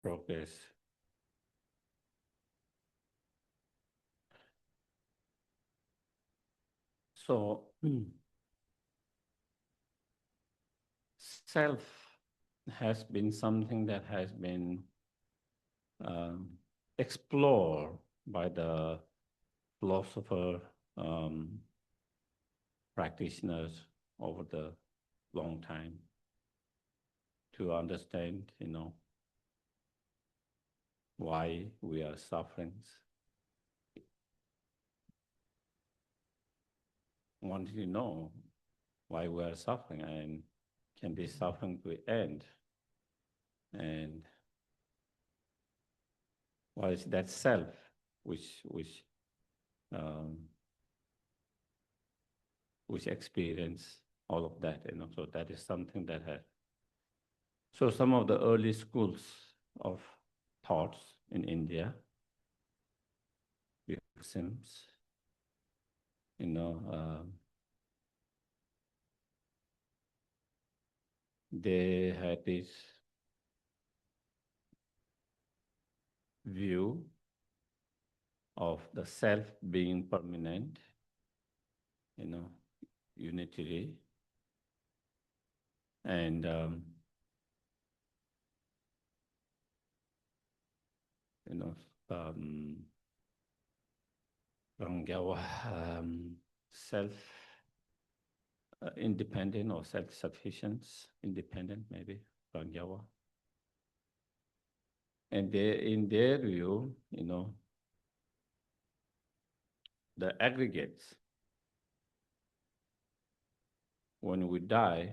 progress. So, self has been something that has been um, explored by the philosopher, practitioners over the long time to understand, why we are suffering. Want to know why we are suffering and can be suffering to end, and what is that self um, which experience all of that, So that is something that has. So some of the early schools of thoughts in India, Sims, they had this view of the self being permanent, unitary, and self independent or self-sufficient, independent maybe, Rangyawa. And in their view, the aggregates, when we die,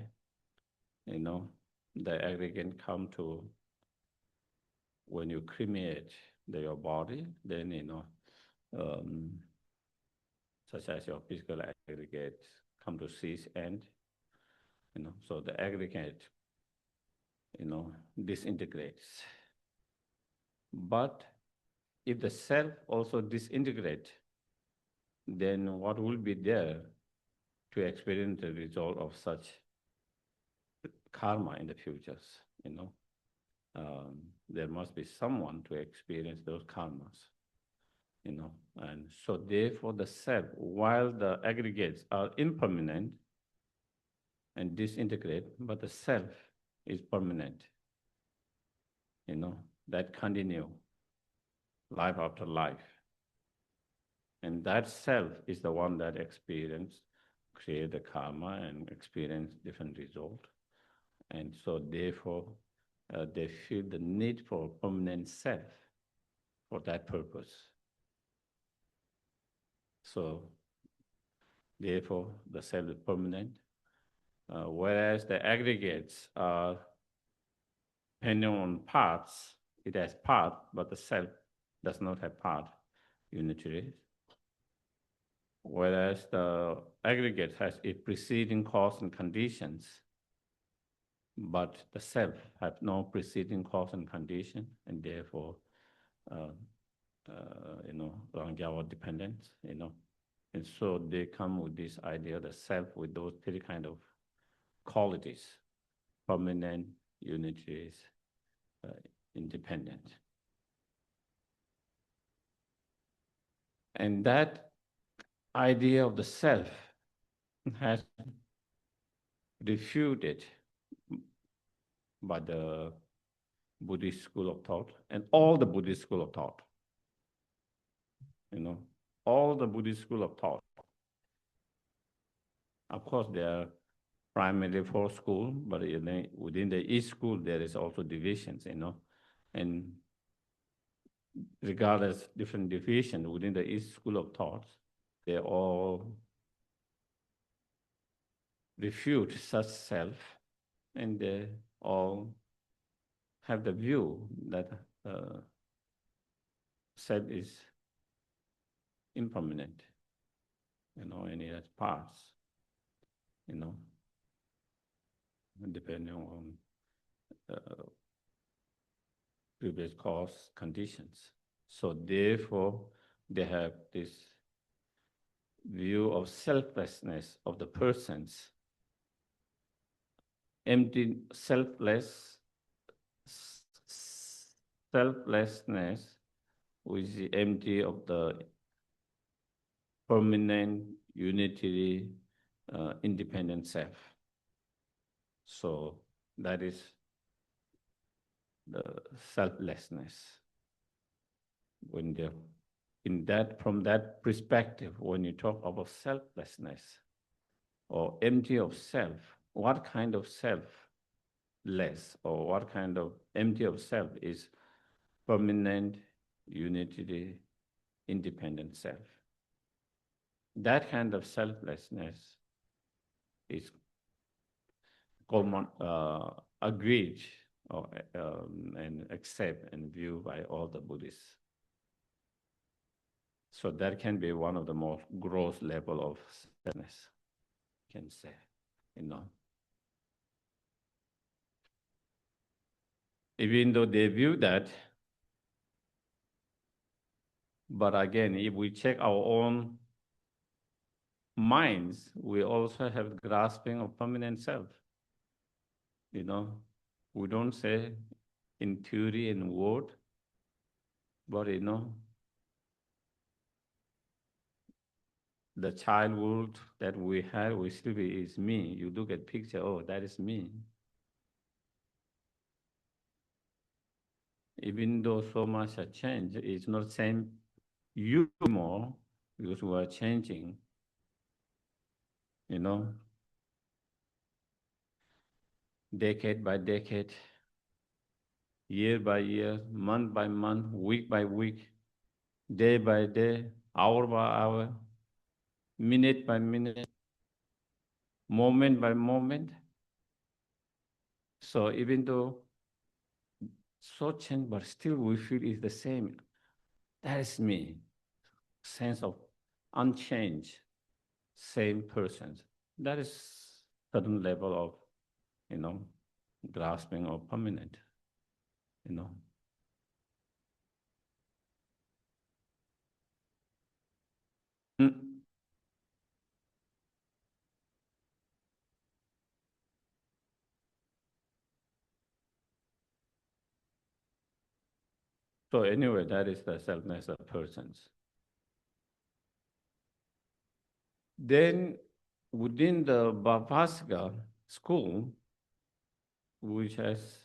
the aggregate come to, when you cremate your body, then, such as your physical aggregate come to cease end, so the aggregate, disintegrates. But if the self also disintegrate, then what will be there to experience the result of such karma in the futures, there must be someone to experience those karmas, and so therefore the self, while the aggregates are impermanent and disintegrate, but the self is permanent, that continue life after life. And that self is the one that create the karma and experience different result. And so therefore, they feel the need for permanent self for that purpose. So therefore, the self is permanent, whereas the aggregates are depending on parts. It has part, but the self does not have part, unitary. Whereas the aggregate has a preceding cause and conditions, but the self has no preceding cause and condition, and therefore, Rangyawa dependence, And so they come with this idea, the self with those three kind of qualities: permanent, unitary, independent. And that idea of the self has refuted by the Buddhist school of thought and all the Buddhist school of thought. All the Buddhist school of thought. Of course, there are primarily 4 schools, but within each school, there is also divisions, and regardless different divisions within each school of thought, they all refute such self, and they all have the view that self is impermanent, and it has parts, depending on previous cause conditions. So therefore, they have this view of selflessness of the persons, empty, selfless, selflessness, which is empty of the permanent, unitary, independent self. So that is the selflessness. When from that perspective, when you talk about selflessness or empty of self, what kind of selfless or what kind of empty of self is permanent, unitary, independent self? That kind of selflessness is common, agreed or, and accepted and viewed by all the Buddhists. So that can be one of the most gross level of selflessness, you can say, Even though they view that, but again, if we check our own minds, we also have grasping of permanent self. We don't say in theory and word, but the childhood that we had, we still be is me. You look at picture, oh, that is me. Even though so much has changed, it's not same you more because we are changing, decade by decade, year by year, month by month, week by week, day by day, hour by hour, minute by minute, moment by moment. So even though so changed, but still we feel it's the same. That is me. Sense of unchanged, same person. That is certain level of, grasping of permanent, Mm. So anyway, that is the selfness of persons. Then within the Bhavasika school, which has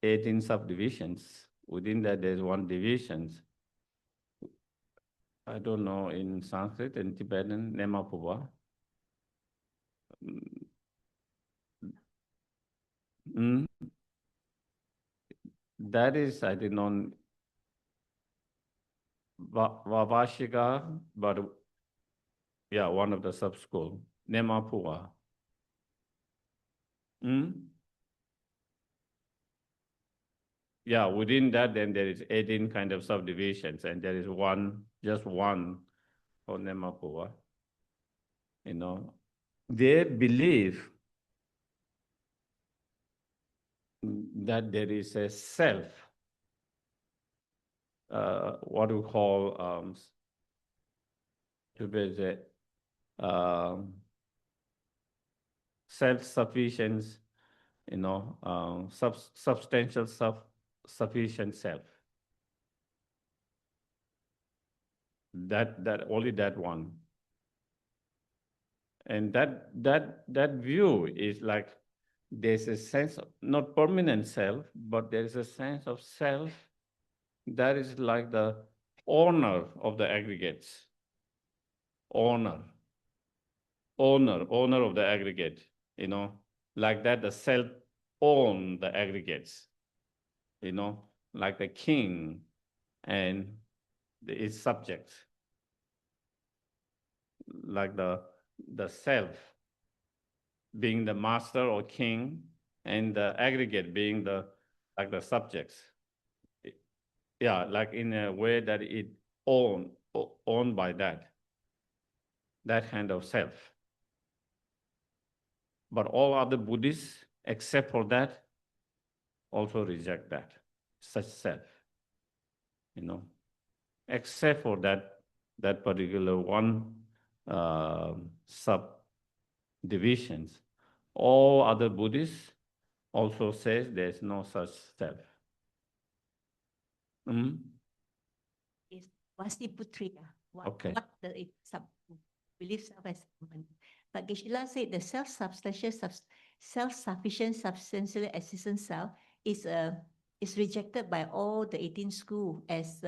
18 subdivisions, within that there's one division. I don't know in Sanskrit and Tibetan, Nemapuva. Mm. That is, I did not Vavashika, but yeah, one of the sub-school, Nemapuva. Yeah, within that, then there is 18 kind of subdivisions, and there is just one for Nemapuva. They believe that there is a self, what we call self-sufficiency, substantial sufficient self. That only that one. And that view is like there's a sense of not permanent self, but there is a sense of self that is like the owner of the aggregates. Owner of the aggregate, like that the self own the aggregates, like the king and its subjects, like the self being the master or king and the aggregate being like the subjects. Yeah, like in a way that it owned by that kind of self. But all other Buddhists, except for that, also reject that, such self, except for that particular one subdivisions. All other Buddhists also says there's no such self. Is Vasiputriya. Okay. What the belief self as permanent. But Geshe said the self-sufficient, substantially existent self is rejected by all the 18 schools as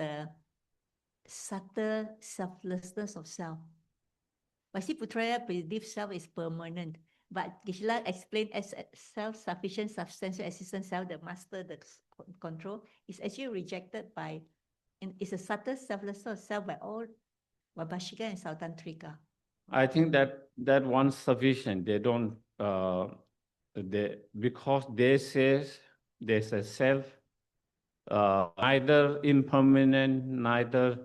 subtle selflessness of self. Vasiputriya believes self is permanent, but Geshe explained as a self-sufficient, substantial existent self, the master, the control, is actually rejected by, and it's a subtle selflessness of self by all Vibhashika and Sautantrika. I think that one's sufficient. They don't because they say there's a self neither impermanent, neither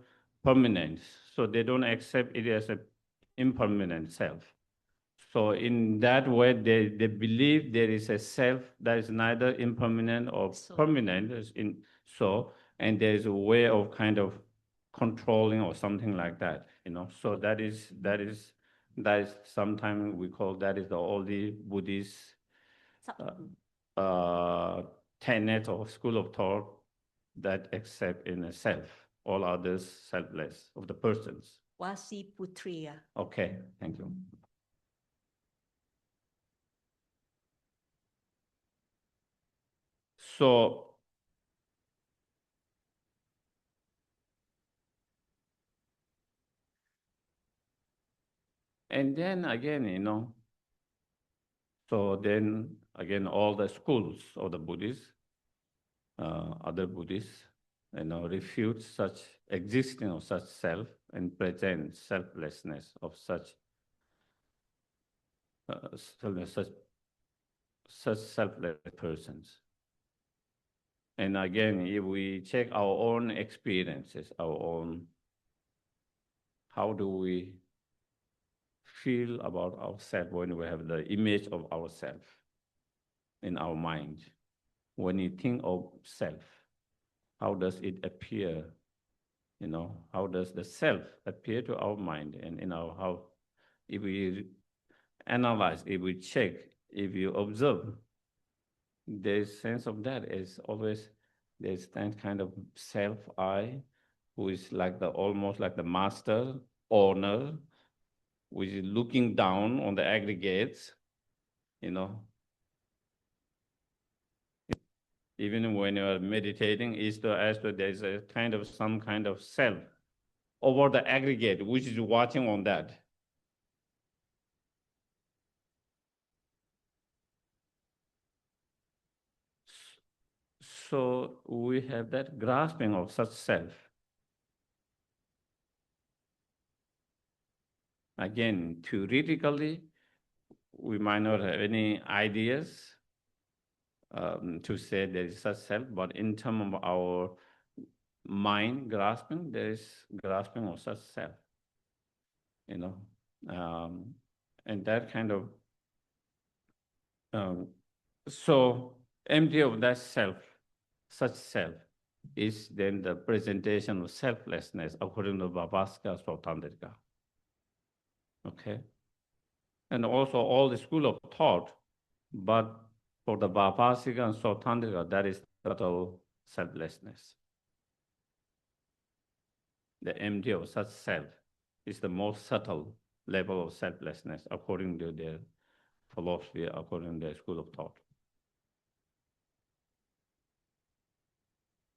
permanent. So they don't accept it as an impermanent self. So in that way, they believe there is a self that is neither impermanent or permanent. And there is a way of kind of controlling or something like that, So that is sometimes we call that is the only Buddhist tenet or school of thought that accept in a self, all others selfless of the persons. Vasiputriya. Okay, thank you. So, and then again, so then again, all the schools of the Buddhists, other Buddhists, refute such existing of such self and present selflessness of such selfless persons. And again, if we check our own experiences, how do we feel about ourselves when we have the image of ourselves in our mind? When you think of self, how does it appear? How does the self appear to our mind and how, if we analyze, if we check, if you observe, there's sense of that is always there's that kind of self-I who is almost like the master, owner, which is looking down on the aggregates, Even when you are meditating, there's some kind of self over the aggregate, which is watching on that. So we have that grasping of such self. Again, theoretically, we might not have any ideas to say there is such self, but in terms of our mind grasping, there is grasping of such self, and that kind of, so empty of that self, such self, is then the presentation of selflessness according to Vibhashika Sautantrika. Okay? And also all the school of thought, but for the Vibhashika and Sautantrika, that is total selflessness. The empty of such self is the most subtle level of selflessness according to their philosophy, according to their school of thought.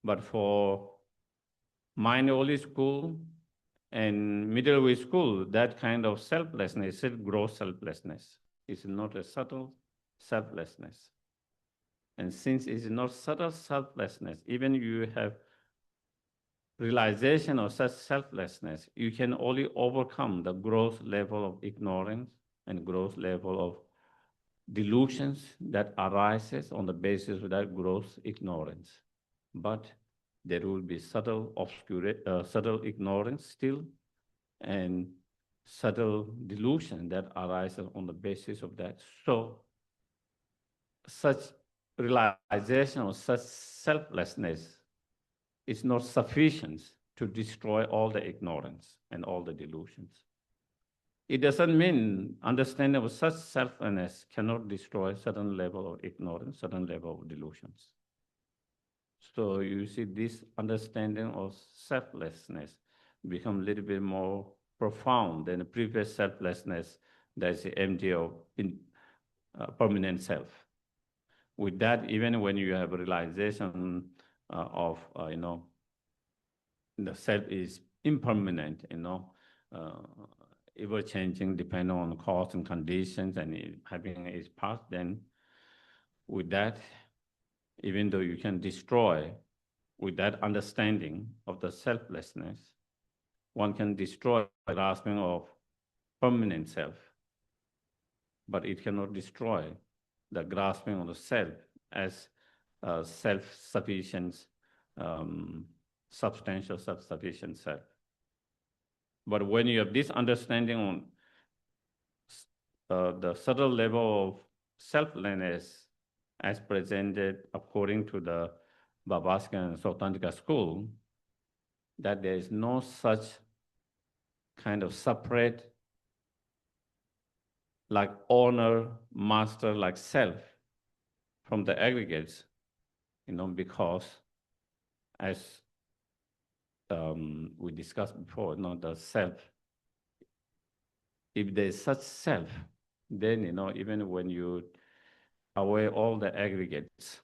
But for mind-only school and middle way school, that kind of selflessness is gross selflessness. It's not a subtle selflessness. And since it's not subtle selflessness, even you have realization of such selflessness, you can only overcome the gross level of ignorance and gross level of delusions that arises on the basis of that gross ignorance. But there will be subtle ignorance still, and subtle delusion that arises on the basis of that. So such realization of such selflessness is not sufficient to destroy all the ignorance and all the delusions. It doesn't mean understanding of such selflessness cannot destroy certain level of ignorance, certain level of delusions. So you see this understanding of selflessness become a little bit more profound than the previous selflessness that's empty of permanent self. With that, even when you have a realization of, the self is impermanent, uh, ever changing depending on cause and conditions and having its past, then with that, even though you can destroy with that understanding of the selflessness, one can destroy the grasping of permanent self, but it cannot destroy the grasping of the self as self-sufficient, um, substantial self-sufficient self. But when you have this understanding on the subtle level of selflessness as presented according to the Bodhicitta and Emptiness school, that there is no such kind of separate, like owner, master, like self from the aggregates, because as we discussed before, the self, if there is such self, then, even when you away all the aggregates,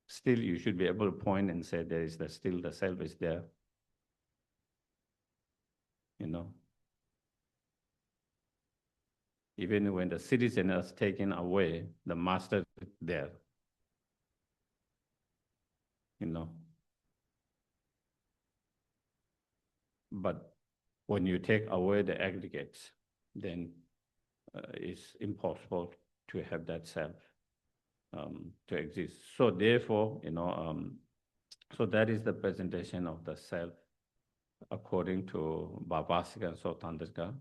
still you should be able to point and say there is still the self is there, Even when the citizen is taken away, the master is there, But when you take away the aggregates, then it's impossible to have that self to exist. So therefore, so that is the presentation of the self according to Bodhicitta and Emptiness,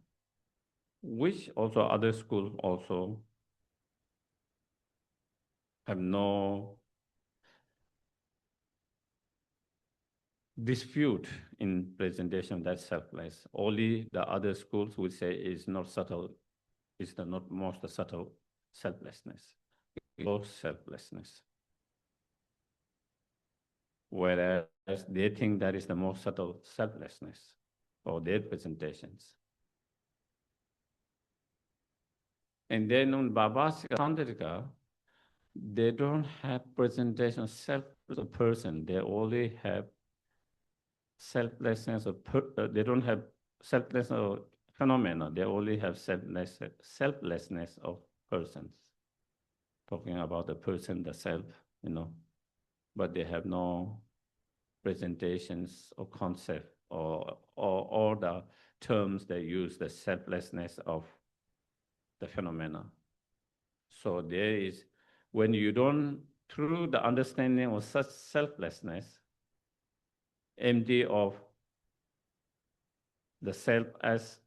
which also other schools also have no dispute in presentation of that selfless. Only the other schools would say is not subtle, is the not most subtle selflessness, low selflessness. Whereas they think that is the most subtle selflessness or their presentations. And then on Bodhicitta Sandhika, they don't have presentation of self as a person. They only have selflessness of they don't have selflessness of phenomena. They only have selflessness of persons. Talking about the person, the self, but they have no presentations or concept or the terms they use, the selflessness of the phenomena. So there is, when you don't, through the understanding of such selflessness, empty of the self as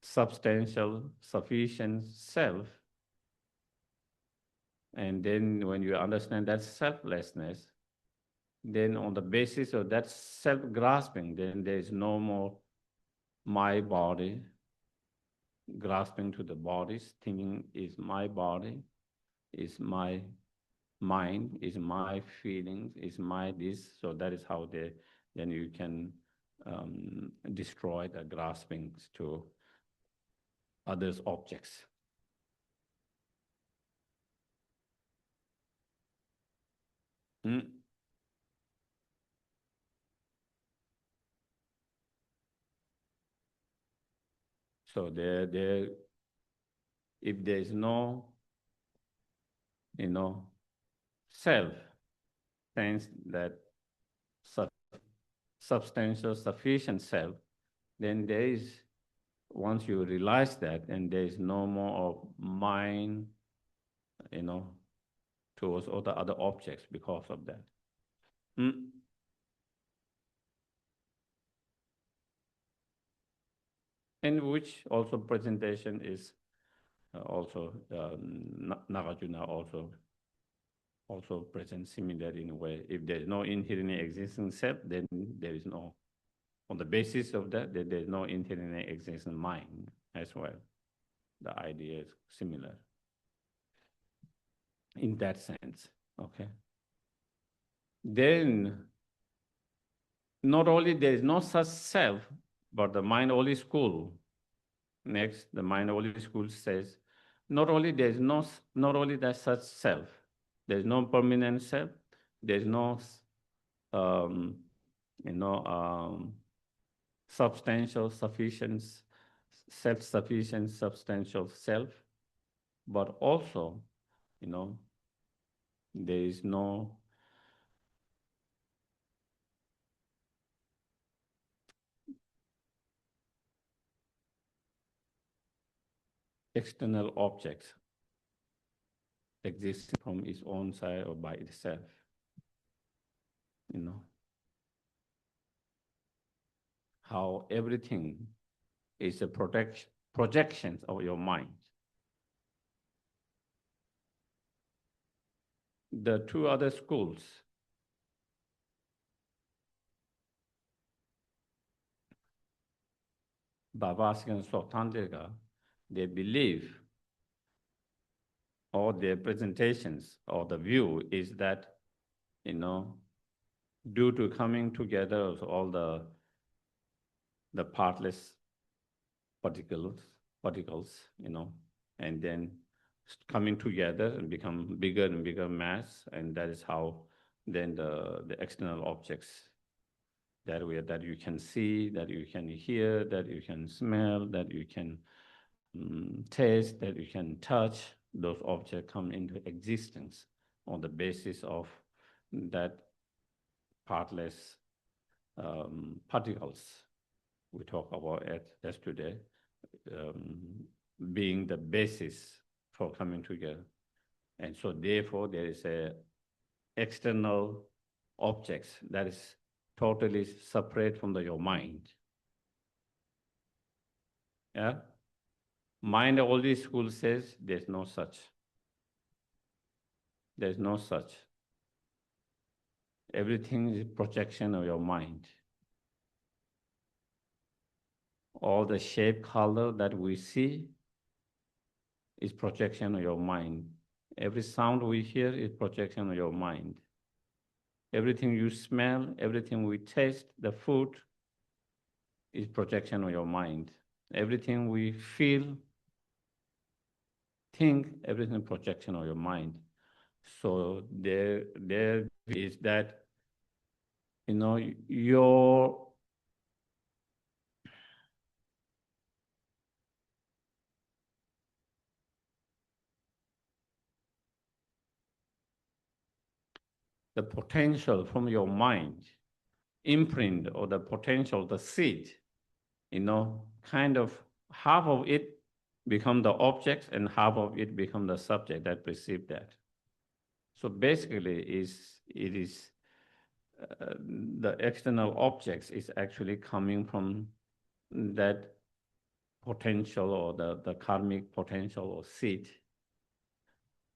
substantial, sufficient self, and then when you understand that selflessness, then on the basis of that self-grasping, then there is no more my body, grasping to the bodies, thinking is my body, is my mind, is my feelings, is my this. So that is how then you can destroy the graspings to others' objects. So if there is no, self, sense that substantial, sufficient self, then there is, once you realize that, then there is no more of mind, towards all the other objects because of that. And which also presentation is also Nagarjuna also presents similar in a way. If there is no inherently existing self, then there is no, on the basis of that, there is no inherently existing mind as well. The idea is similar in that sense, okay? then not only there is no such self, but the mind only school. Next, the mind only school says, not only there is no, not only that such self, there is no permanent self, there is no, um, you know, substantial, sufficient, self-sufficient, substantial self, but also, there is no external objects existing from its own side or by itself. How everything is a projection of your mind. The two other schools, Bodhicitta and Emptiness, they believe, or their presentations or the view is that, due to coming together of all the partless particles, and then coming together and become bigger and bigger mass, and that is how then the external objects that you can see, that you can hear, that you can smell, that you can taste, that you can touch, those objects come into existence on the basis of that partless particles we talk about it yesterday, being the basis for coming together. And so therefore there is a external objects that is totally separate from your mind. Yeah? Mind only school says there's no such. There's no such. Everything is projection of your mind. All the shape, color that we see is projection of your mind. Every sound we hear is projection of your mind. Everything you smell, everything we taste, the food is projection of your mind. Everything we feel, think, everything projection of your mind. So there is that, your the potential from your mind, imprint or the potential, the seed, kind of half of it become the object and half of it become the subject that perceive that. So basically, it is the external objects is actually coming from that potential or the karmic potential or seed,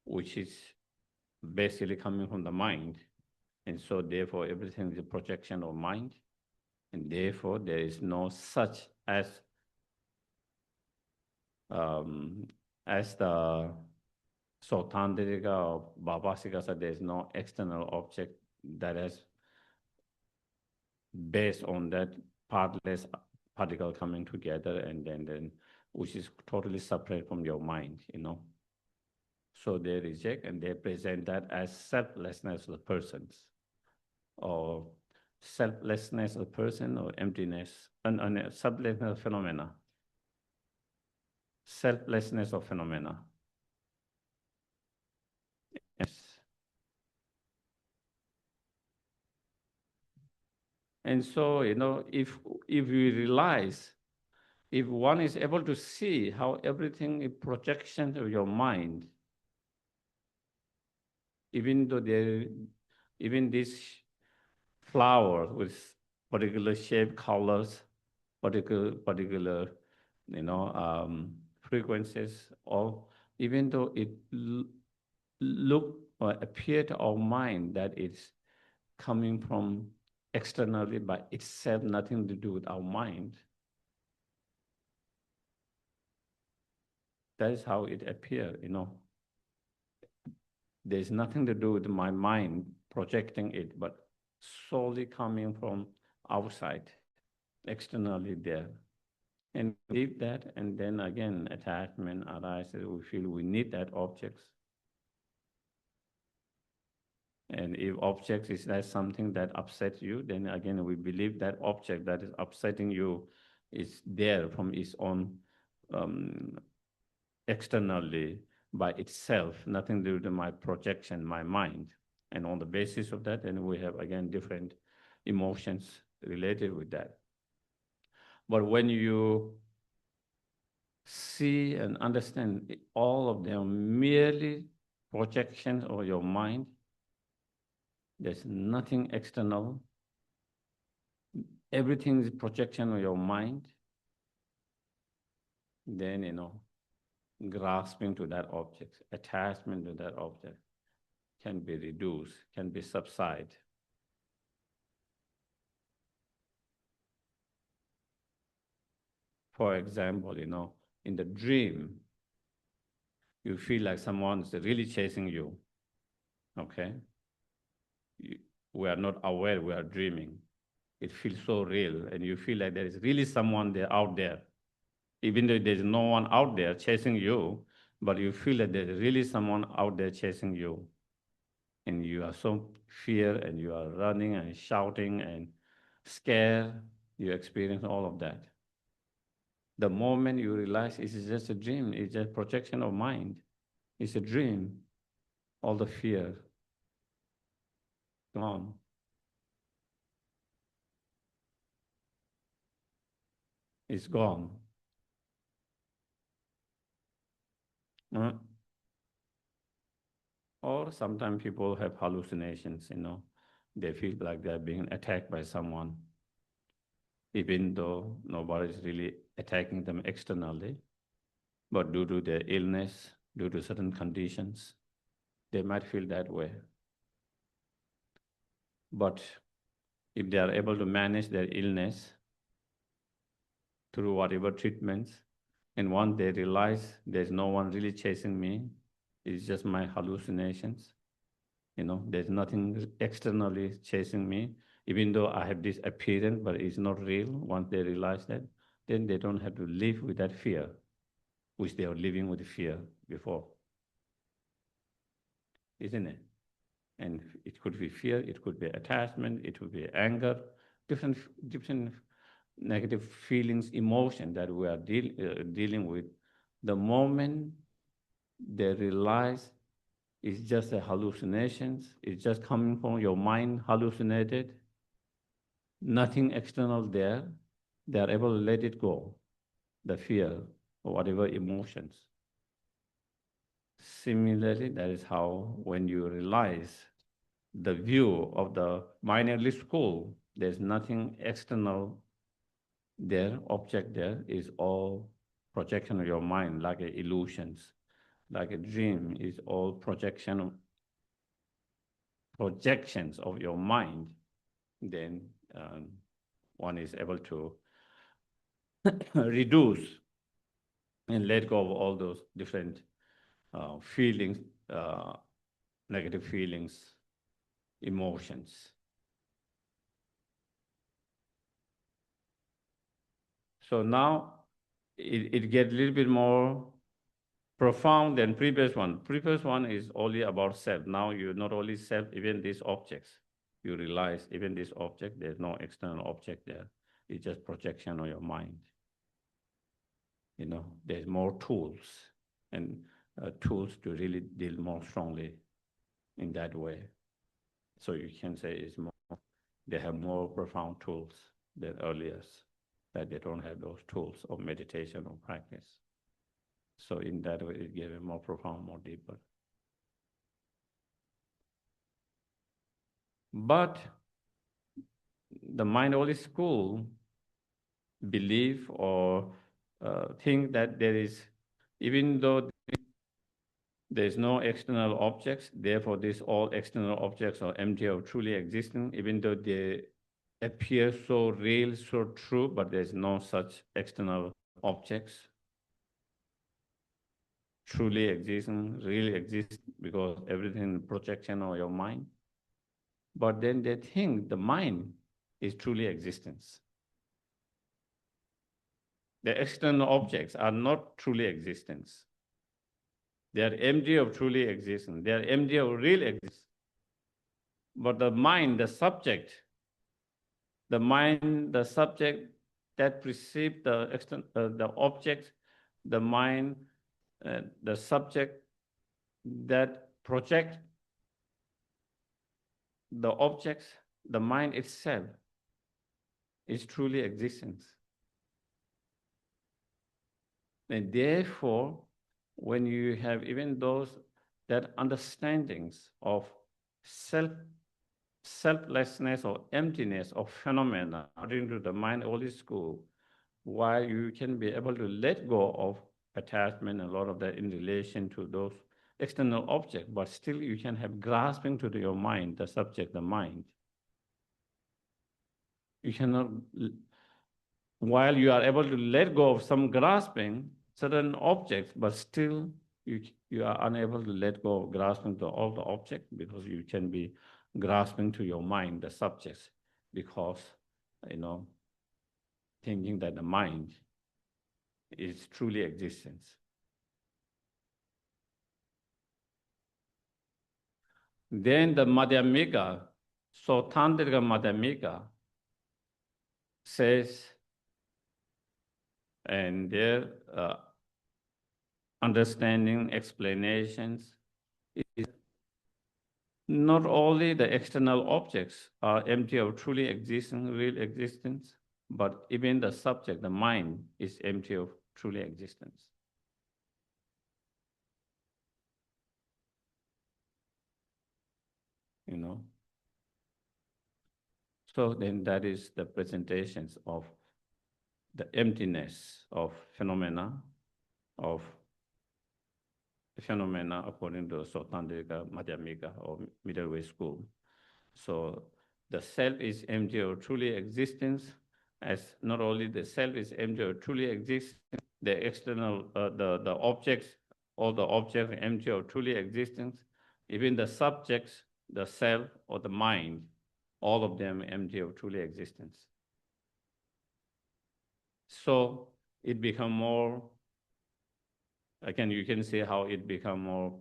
which is basically coming from the mind. And so therefore everything is a projection of mind. And therefore there is no such as the Sotandrika or Bodhicitta said, there is no external object that is based on that partless particle coming together and then which is totally separate from your mind, So they reject and they present that as selflessness of persons, or selflessness of person, or emptiness, and selflessness of phenomena. Selflessness of phenomena. Yes. And so, if we realize, if one is able to see how everything is projection of your mind, even though even this flower with particular shape, colors, particular frequencies, or even though it look or appear to our mind that it's coming from externally by itself, nothing to do with our mind. That is how it appears, There's nothing to do with my mind projecting it, but solely coming from outside, externally there. And leave that, and then again, attachment arises. We feel we need that objects. And if objects is that something that upsets you, then again, we believe that object that is upsetting you is there from its own externally by itself, nothing to do with my projection, my mind. And on the basis of that, then we have again different emotions related with that. But when you see and understand all of them merely projections of your mind, there's nothing external. Everything is projection of your mind. Then, grasping to that object, attachment to that object can be reduced, can be subside. For example, in the dream, you feel like someone's really chasing you, okay? We are not aware we are dreaming. It feels so real, and you feel like there is really someone there out there. Even though there's no one out there chasing you, but you feel that there's really someone out there chasing you. And you are so fear, and you are running and shouting and scared. You experience all of that. The moment you realize it's just a dream, it's just projection of mind, it's a dream, all the fear gone. It's gone. Or sometimes people have hallucinations, they feel like they're being attacked by someone, even though nobody is really attacking them externally. But due to their illness, due to certain conditions, they might feel that way. But if they are able to manage their illness through whatever treatments, and once they realize there's no one really chasing me, it's just my hallucinations, there's nothing externally chasing me, even though I have this appearance, but it's not real. Once they realize that, then they don't have to live with that fear, which they were living with fear before. Isn't it? And it could be fear, it could be attachment, it could be anger, different negative feelings, emotion that we are dealing with. The moment they realize it's just a hallucinations, it's just coming from your mind hallucinated, nothing external there, they are able to let it go, the fear or whatever emotions. Similarly, that is how when you realize the view of the mind-only school, there's nothing external there, object there, is all projection of your mind, like illusions, like a dream is all projections of your mind. Then one is able to reduce and let go of all those different feelings, negative feelings, emotions. So now it gets a little bit more profound than previous one. Previous one is only about self. Now you not only self, even these objects. You realize even this object, there's no external object there. It's just projection of your mind. There's more tools and tools to really deal more strongly in that way. So you can say it's more, they have more profound tools than earlier, that they don't have those tools of meditation or practice. So in that way, it gave it more profound, more deeper. But the mind-only school believe or think that there is, even though there's no external objects, therefore these all external objects are empty of truly existing, even though they appear so real, so true, but there's no such external objects truly existing, really exist, because everything is projection of your mind. but then they think the mind is truly existence. The external objects are not truly existence. They are empty of truly existence. They are empty of real existence. But the mind, the subject, the mind, the subject that perceive the object, the mind, the subject that project the objects, the mind itself is truly existence. And therefore, when you have even those that understandings of selflessness or emptiness of phenomena according to the mind holy school, while you can be able to let go of attachment and a lot of that in relation to those external objects, but still you can have grasping to your mind, the subject, the mind. You cannot, while you are able to let go of some grasping, certain objects, but still you are unable to let go of grasping to all the objects because you can be grasping to your mind, the subjects, because, thinking that the mind is truly existence. Then the Madhyamika, so Tantrika Madhyamika says, and their understanding, explanations, is not only the external objects are empty of truly existing, real existence, but even the subject, the mind, is empty of truly existence. So then that is the presentations of the emptiness of phenomena according to Tantrika Madhyamika or middle way school. So the self is empty of truly existence, as not only the self is empty of truly existence, the external, the objects, all the objects are empty of truly existence, even the subjects, the self or the mind, all of them empty of truly existence. So it become more, again, you can see how it become more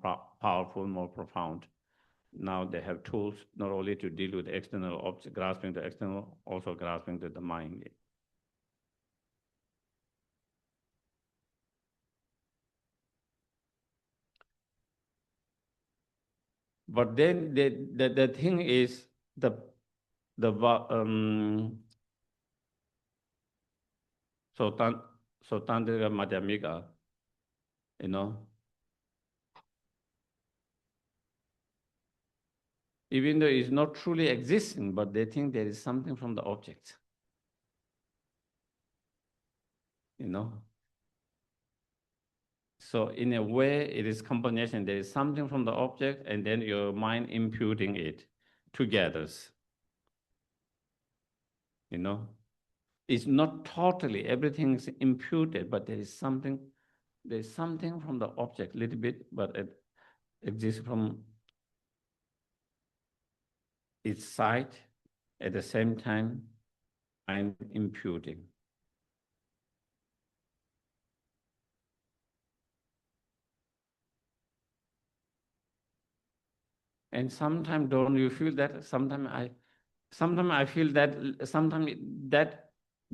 powerful, more profound. Now they have tools not only to deal with external objects, grasping the external, also grasping to the mind. But then the thing is so Tantrika Madhyamika, even though it's not truly existing, but they think there is something from the object. So in a way, it is combination. There is something from the object, and then your mind imputing it together. It's not totally, everything is imputed, but there is something from the object, a little bit, but it exists from its side at the same time, I'm imputing. And sometimes don't you feel that? Sometimes I feel that sometimes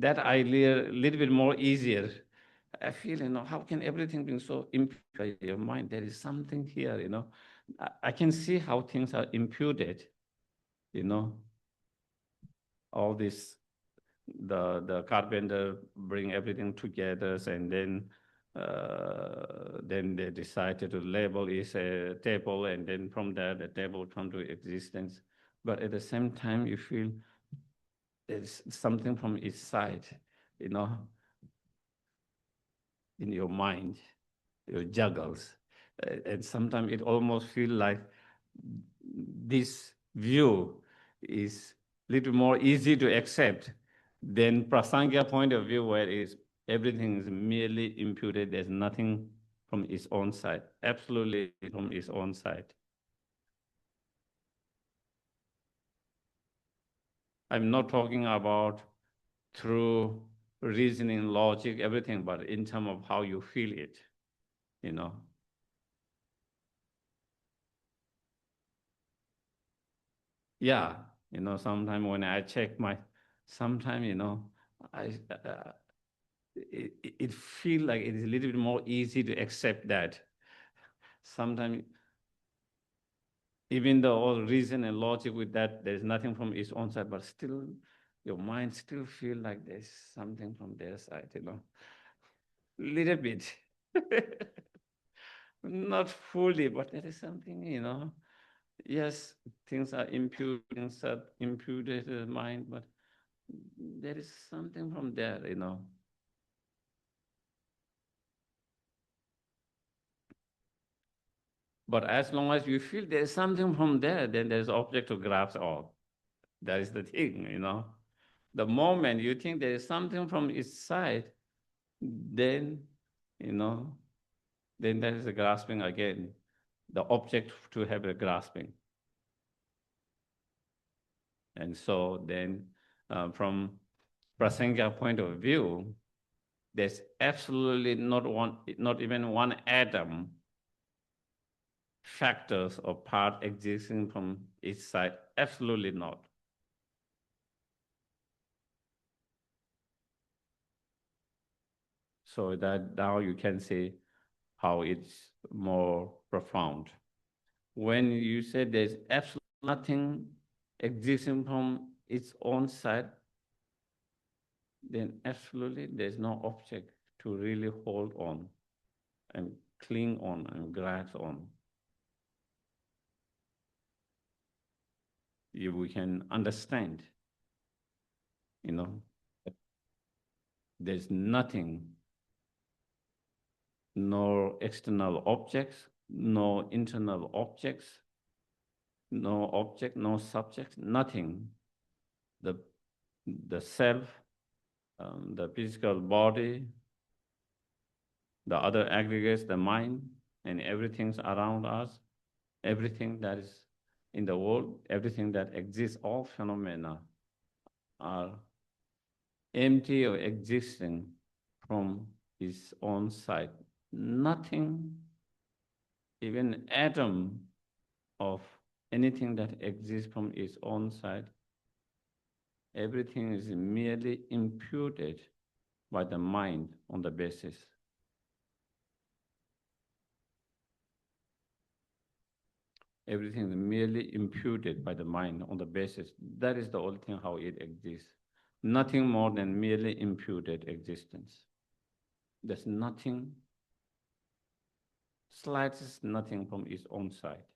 that I a little bit more easier. I feel, how can everything be so imputed in your mind? There is something here, I can see how things are imputed, all this, the carpenter bring everything together, and then they decided to label is a table, and then from there the table come to existence. But at the same time, you feel there's something from its side, in your mind, your juggles. And sometimes it almost feel like this view is a little more easy to accept than Prasangika point of view, where everything is merely imputed. There's nothing from its own side, absolutely from its own side. I'm not talking about through reasoning, logic, everything, but in terms of how you feel it, you know. Yeah, you know, sometimes when I check sometimes, you know, it feels like it is a little bit more easy to accept that. Sometimes, even though all reason and logic with that, there's nothing from its own side, but still, your mind still feel like there's something from their side, you know, little bit. Not fully, but there is something, you know. Yes, things are imputed to the mind, but there is something from there, you know. But as long as you feel there is something from there, then there's object to grasp all. That is the thing, you know. The moment you think there is something from its side, then, you know, then there is a grasping again, the object to have a grasping. And so then from Prasangika point of view, there's absolutely not even one atom factors or part existing from its side, absolutely not. So that now you can see how it's more profound. When you say there's absolutely nothing existing from its own side, then absolutely there's no object to really hold on and cling on and grasp on. If we can understand, you know, there's nothing, no external objects, no internal objects, no object, no subject, nothing. The self, the physical body, the other aggregates, the mind, and everything's around us, everything that is in the world, everything that exists, all phenomena are empty or existing from its own side. Nothing, even atom of anything that exists from its own side, everything is merely imputed by the mind on the basis. Everything is merely imputed by the mind on the basis. That is the only thing how it exists. Nothing more than merely imputed existence. There's nothing, slightest nothing from its own side.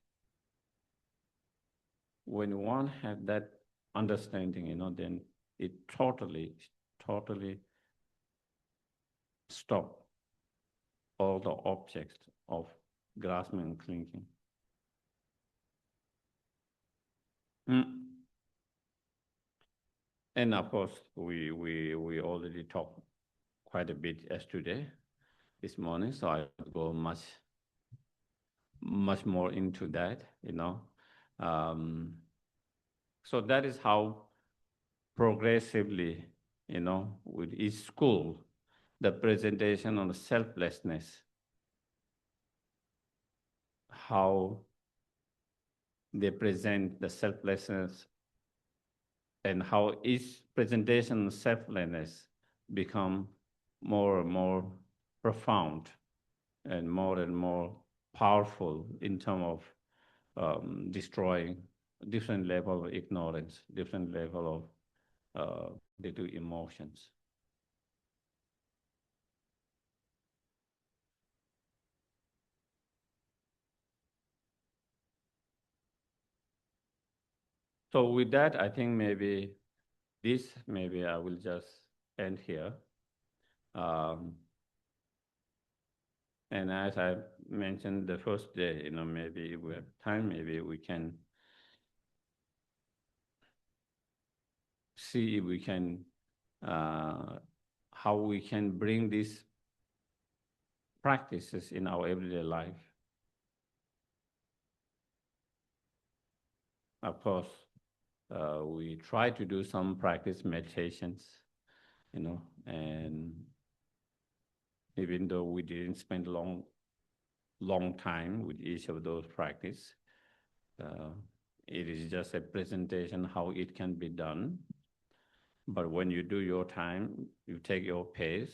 When one has that understanding, you know, then it totally stop all the objects of grasping and clinging. And of course, we already talked quite a bit yesterday, this morning, so I will go much more into that, you know. So that is how progressively, you know, with each school, the presentation on the selflessness, how they present the selflessness and how each presentation of selflessness become more and more profound and more powerful in terms of destroying different level of ignorance, different level of the emotions. So with that, I think maybe I will just end here. And as I mentioned the first day, you know, maybe if we have time, maybe we can see if we can, how we can bring these practices in our everyday life. Of course, we try to do some practice meditations, and even though we didn't spend long time with each of those practice, it is just a presentation how it can be done. But when you do your time, you take your pace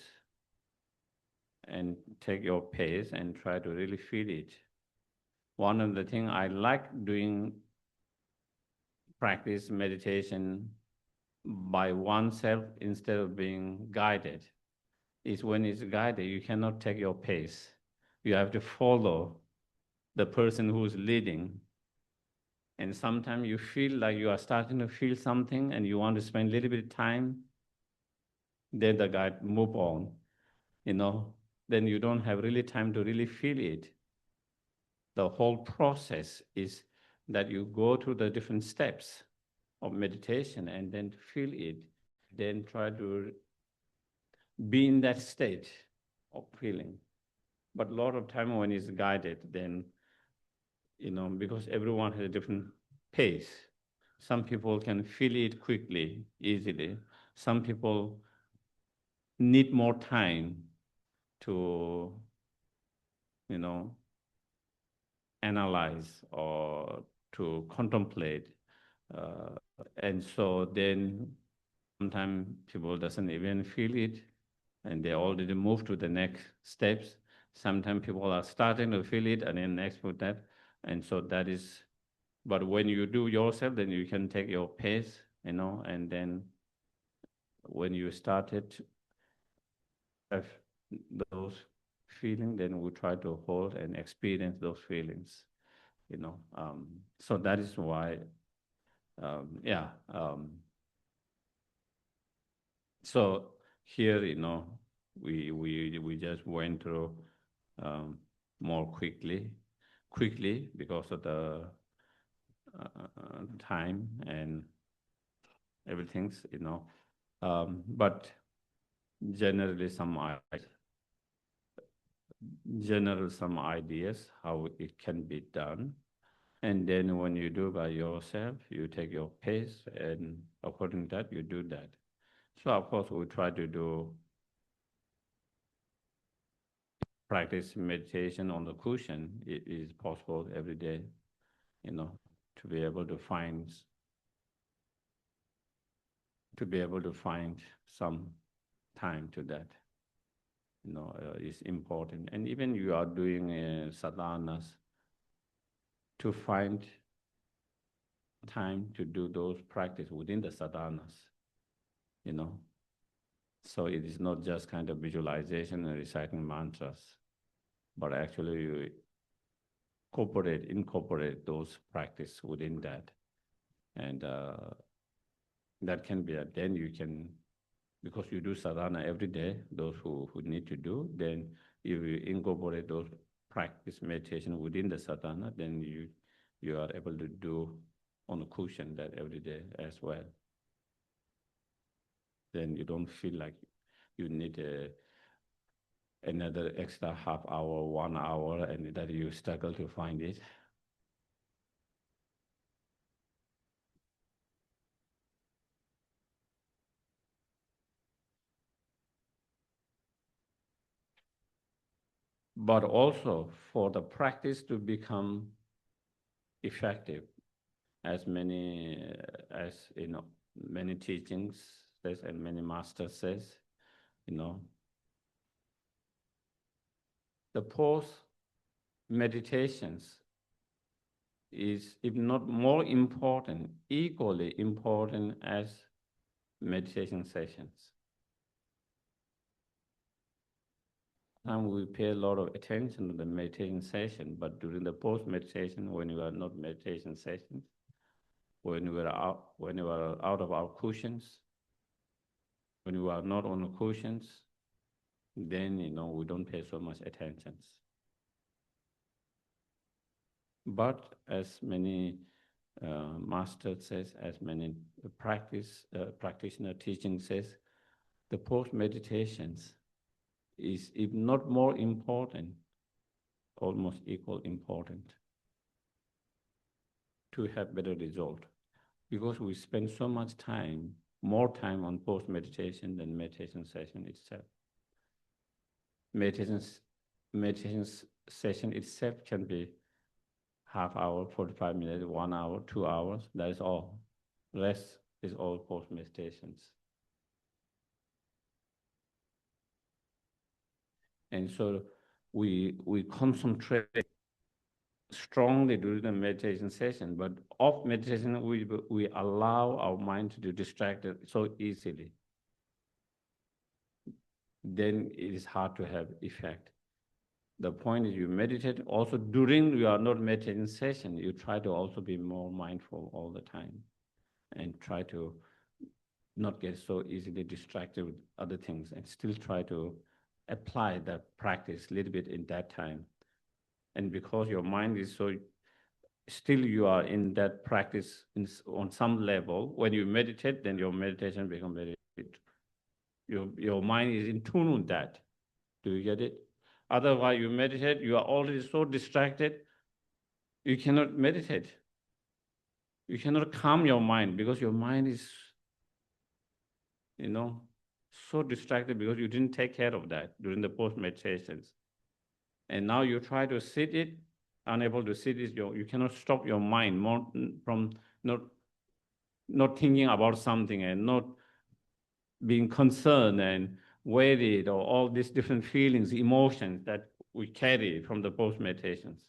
and try to really feel it. One of the things I like doing practice meditation by oneself instead of being guided is when it's guided, you cannot take your pace. You have to follow the person who's leading. And sometimes you feel like you are starting to feel something and you want to spend a little bit of time, then the guide move on, then you don't have really time to really feel it. The whole process is that you go through the different steps of meditation and then feel it, then try to be in that state of feeling. But a lot of time when it's guided, then, because everyone has a different pace. Some people can feel it quickly, easily. Some people need more time to, analyze or to contemplate. And so then sometimes people doesn't even feel it and they already move to the next steps. Sometimes people are starting to feel it and then next with that. And so that is, but when you do yourself, then you can take your pace, and then when you started have those feelings, then we try to hold and experience those feelings, So that is why, so here, we just went through more quickly because of the time and everything's, but generally some ideas how it can be done. And then when you do by yourself, you take your pace, and according to that, you do that. So of course, we try to do practice meditation on the cushion. It is possible every day, to be able to find some time to that. Is important. And even you are doing sadhanas, to find time to do those practice within the sadhanas, So it is not just kind of visualization and reciting mantras, but actually you incorporate those practice within that. And that can be, then you can, because you do sadhana every day, those who need to do, then if you incorporate those practice meditation within the sadhana, then you are able to do on a cushion that every day as well. Then you don't feel like you need another extra half hour, 1 hour, and that you struggle to find it. But also for the practice to become effective, as many many teachings says and many masters says, the pause meditations is, if not more important, equally important as meditation sessions. And we pay a lot of attention to the meditation session, but during the post meditation, when you are not meditation sessions, when you are out of our cushions, when you are not on the cushions, then we don't pay so much attention. But as many masters says, as many practitioner teaching says, the post meditations is, if not more important, almost equal important to have better result. because we spend so much time, more time on post-meditation than meditation session itself. Meditation session itself can be half hour, 45 minutes, 1 hour, 2 hours, that is all. Rest is all post-meditations. And so we concentrate strongly during the meditation session, but off meditation, we allow our mind to be distracted so easily. Then it is hard to have effect. The point is you meditate also during you are not meditating session, you try to also be more mindful all the time and try to not get so easily distracted with other things and still try to apply that practice a little bit in that time. And because your mind is so, still you are in that practice on some level, when you meditate, then your meditation becomes very, your mind is in tune with that. Do you get it? Otherwise, you meditate, you are already so distracted, you cannot meditate. You cannot calm your mind because your mind is, so distracted because you didn't take care of that during the post-meditations. And now you try to sit it, unable to sit it, you cannot stop your mind from not thinking about something and not being concerned and worried or all these different feelings, emotions that we carry from the post-meditations.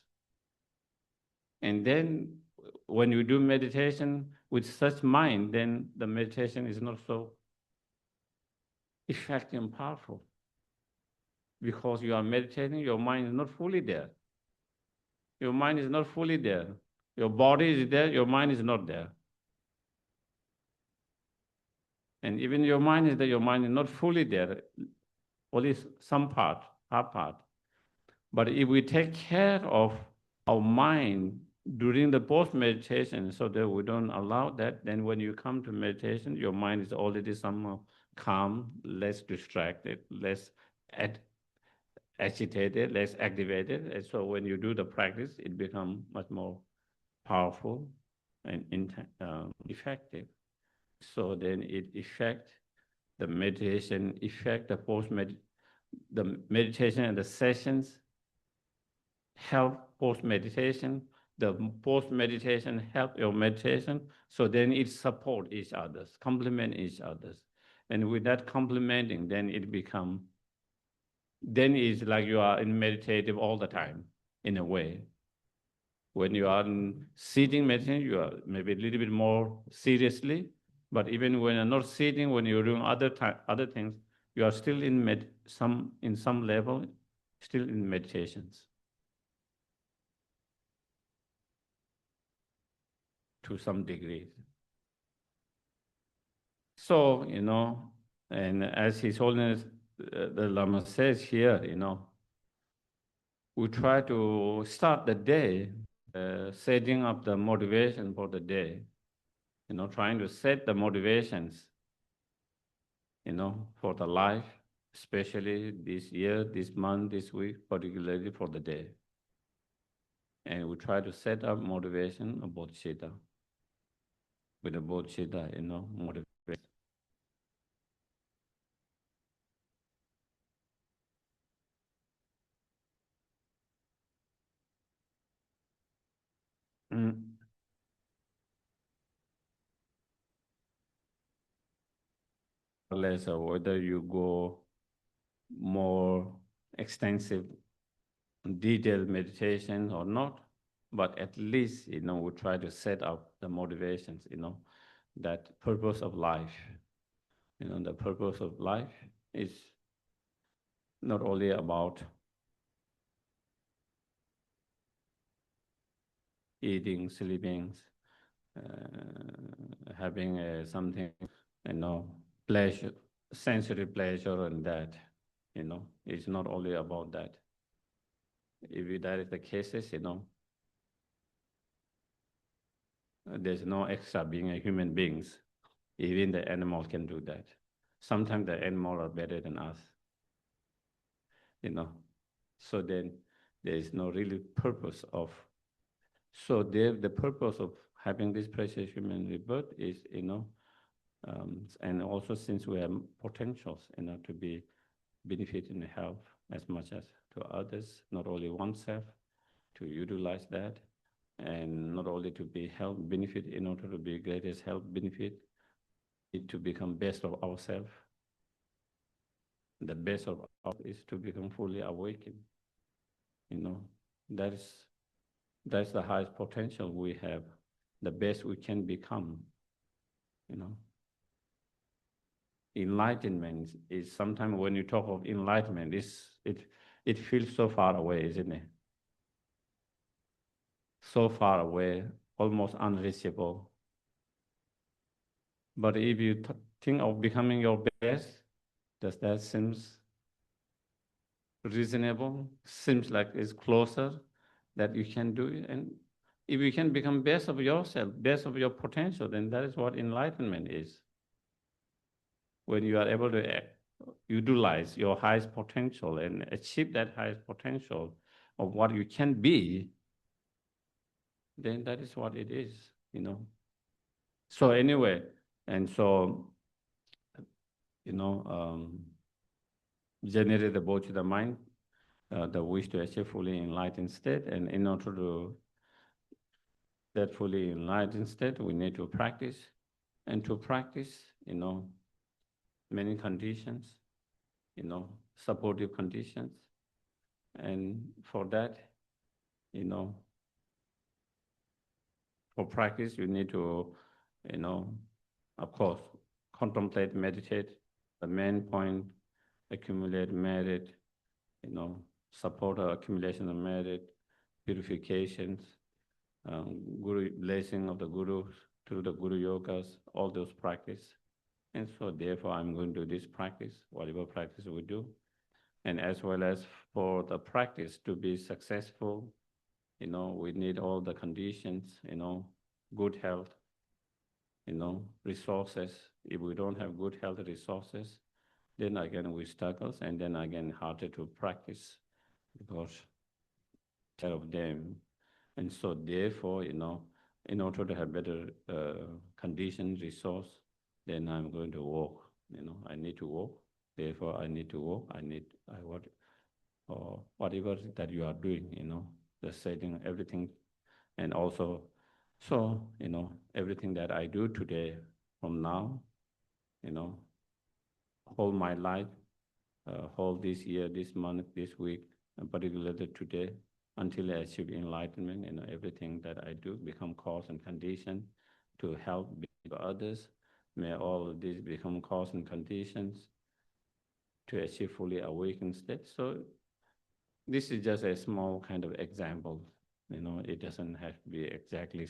And then when you do meditation with such mind, then the meditation is not so effective and powerful. Because you are meditating, your mind is not fully there. Your mind is not fully there. Your body is there, your mind is not there. And even your mind is there, your mind is not fully there, only some part, half part. But if we take care of our mind during the post-meditation so that we don't allow that, then when you come to meditation, your mind is already somehow calm, less distracted, less agitated, less activated. And so when you do the practice, it becomes much more powerful and effective. So then it affects the meditation, affect the meditation and the sessions help post-meditation, the post-meditation help your meditation, so then it support each other, complement each other. And with that complementing, then it's like you are in meditative all the time, in a way. When you are in sitting meditation, you are maybe a little bit more seriously, but even when you're not sitting, when you're doing other things, you are still in some level, still in meditations. To some degree. So, and as His Holiness the Lama says here, we try to start the day setting up the motivation for the day, trying to set the motivations, for the life, especially this year, this month, this week, particularly for the day. And we try to set up motivation of Bodhicitta. With the Bodhicitta, motivation. Less or whether you go more extensive, detailed meditation or not, but at least, we try to set up the motivations, that purpose of life. The purpose of life is not only about eating, sleeping, having something, pleasure, sensory pleasure and that, it's not only about that. If that is the cases, there's no extra being a human beings. Even the animal can do that. Sometimes the animal are better than us, So then there is no really purpose of. So the purpose of having this precious human rebirth is, and also since we have potentials, to be benefit and help as much as to others, not only oneself, to utilize that, and not only to be help benefit in order to be greatest help benefit, it to become best of ourselves. The best of us is to become fully awakened. That's the highest potential we have, the best we can become. Enlightenment is sometimes when you talk of enlightenment, it feels so far away, isn't it? So far away, almost unreachable. But if you think of becoming your best, does that seems reasonable? Seems like it's closer that you can do it. And if you can become best of yourself, best of your potential, then that is what enlightenment is. When you are able to utilize your highest potential and achieve that highest potential of what you can be, then that is what it is, So anyway, and so, generate the Bodhicitta mind, the wish to achieve fully enlightened state, and in order to that fully enlightened state, we need to practice, and to practice, many conditions, supportive conditions, and for that, for practice, you need to, of course, contemplate, meditate. The main point, accumulate merit, support our accumulation of merit, purifications, Guru blessing of the Guru through the Guru Yogas, all those practice. And so therefore I'm going to do this practice, whatever practice we do. And as well as for the practice to be successful, we need all the conditions, good health, resources. If we don't have good health resources, then again we struggle, and then again harder to practice because of them. And so therefore, in order to have better conditions, resource, then I'm going to walk. I need to walk. Therefore, I need to walk. Or whatever that you are doing, the setting, everything. And also, so, everything that I do today from now, whole my life, whole this year, this month, this week, and particularly today, until I achieve enlightenment, everything that I do become cause and condition to help others. May all of these become cause and conditions to achieve fully awakened state. So this is just a small kind of example. It doesn't have to be exactly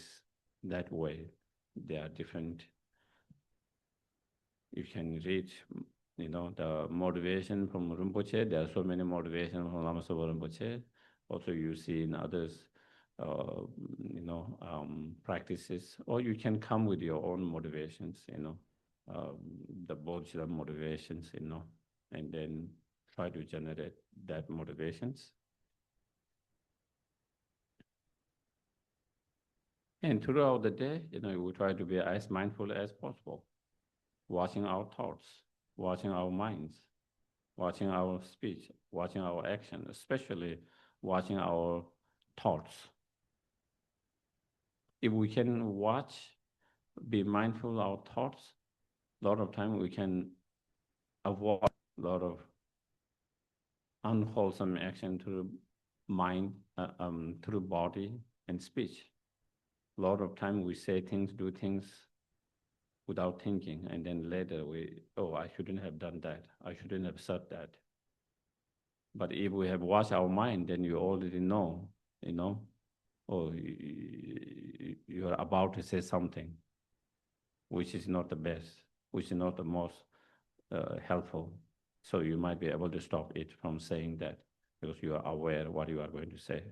that way. There are different, you can read, the motivation from Rinpoche. There are so many motivations from Lama Sopa Rinpoche. Also you see in others, practices, or you can come with your own motivations, the Bodhicitta motivations, and then try to generate that motivations. And throughout the day, we try to be as mindful as possible, watching our thoughts, watching our minds, watching our speech, watching our action, especially watching our thoughts. If we can watch, be mindful of our thoughts, a lot of time we can avoid a lot of unwholesome action through mind, through body and speech. A lot of time we say things, do things without thinking, and then later I shouldn't have done that. I shouldn't have said that. But if we have watched our mind, then you already know, you're about to say something which is not the best, which is not the most helpful. So you might be able to stop it from saying that because you are aware what you are going to say.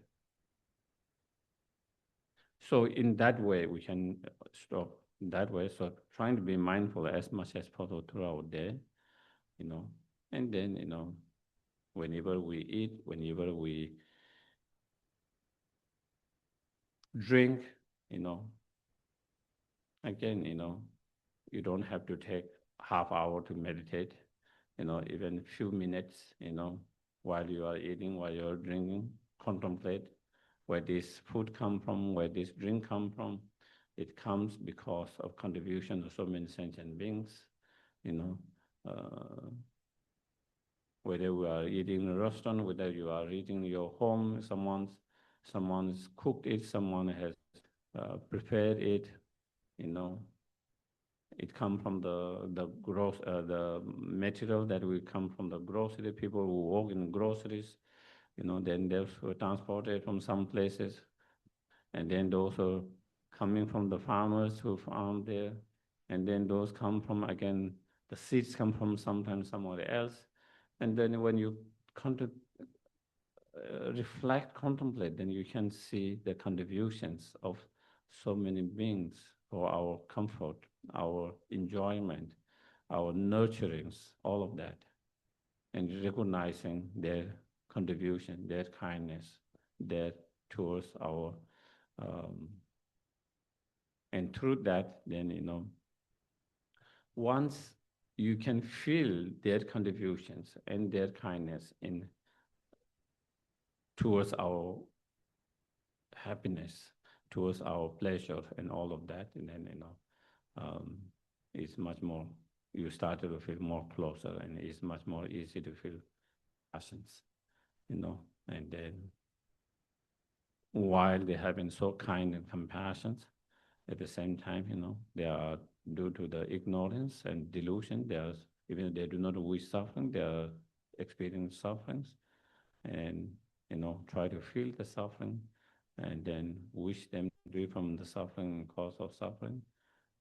So in that way, we can stop that way. So trying to be mindful as much as possible throughout the day, and then, whenever we eat, whenever we drink, again, you don't have to take half hour to meditate, even few minutes, while you are eating, while you're drinking, contemplate where this food come from, where this drink come from. It comes because of contribution of so many sentient beings, uh, whether you are eating in a restaurant, whether you are eating in your home, someone's cooked it, someone has prepared it, you know. It come from the material that will come from the grocery. People who work in groceries, then they're transported from some places, and then those are coming from the farmers who farm there, and then those come from, again, the seeds come from sometimes somewhere else, and then when you reflect, contemplate, then you can see the contributions of so many beings for our comfort, our enjoyment, our nurturings, all of that, and recognizing their contribution, their kindness, their towards our, and through that, then, once you can feel their contributions and their kindness towards our happiness, towards our pleasure and all of that, and then, it's much more, you start to feel more closer, and it's much more easy to feel passions, and then while they have been so kind and compassionate, at the same time, they are, due to the ignorance and delusion, even they do not wish suffering, they are experiencing sufferings, and try to feel the suffering, and then wish them free from the suffering and cause of suffering,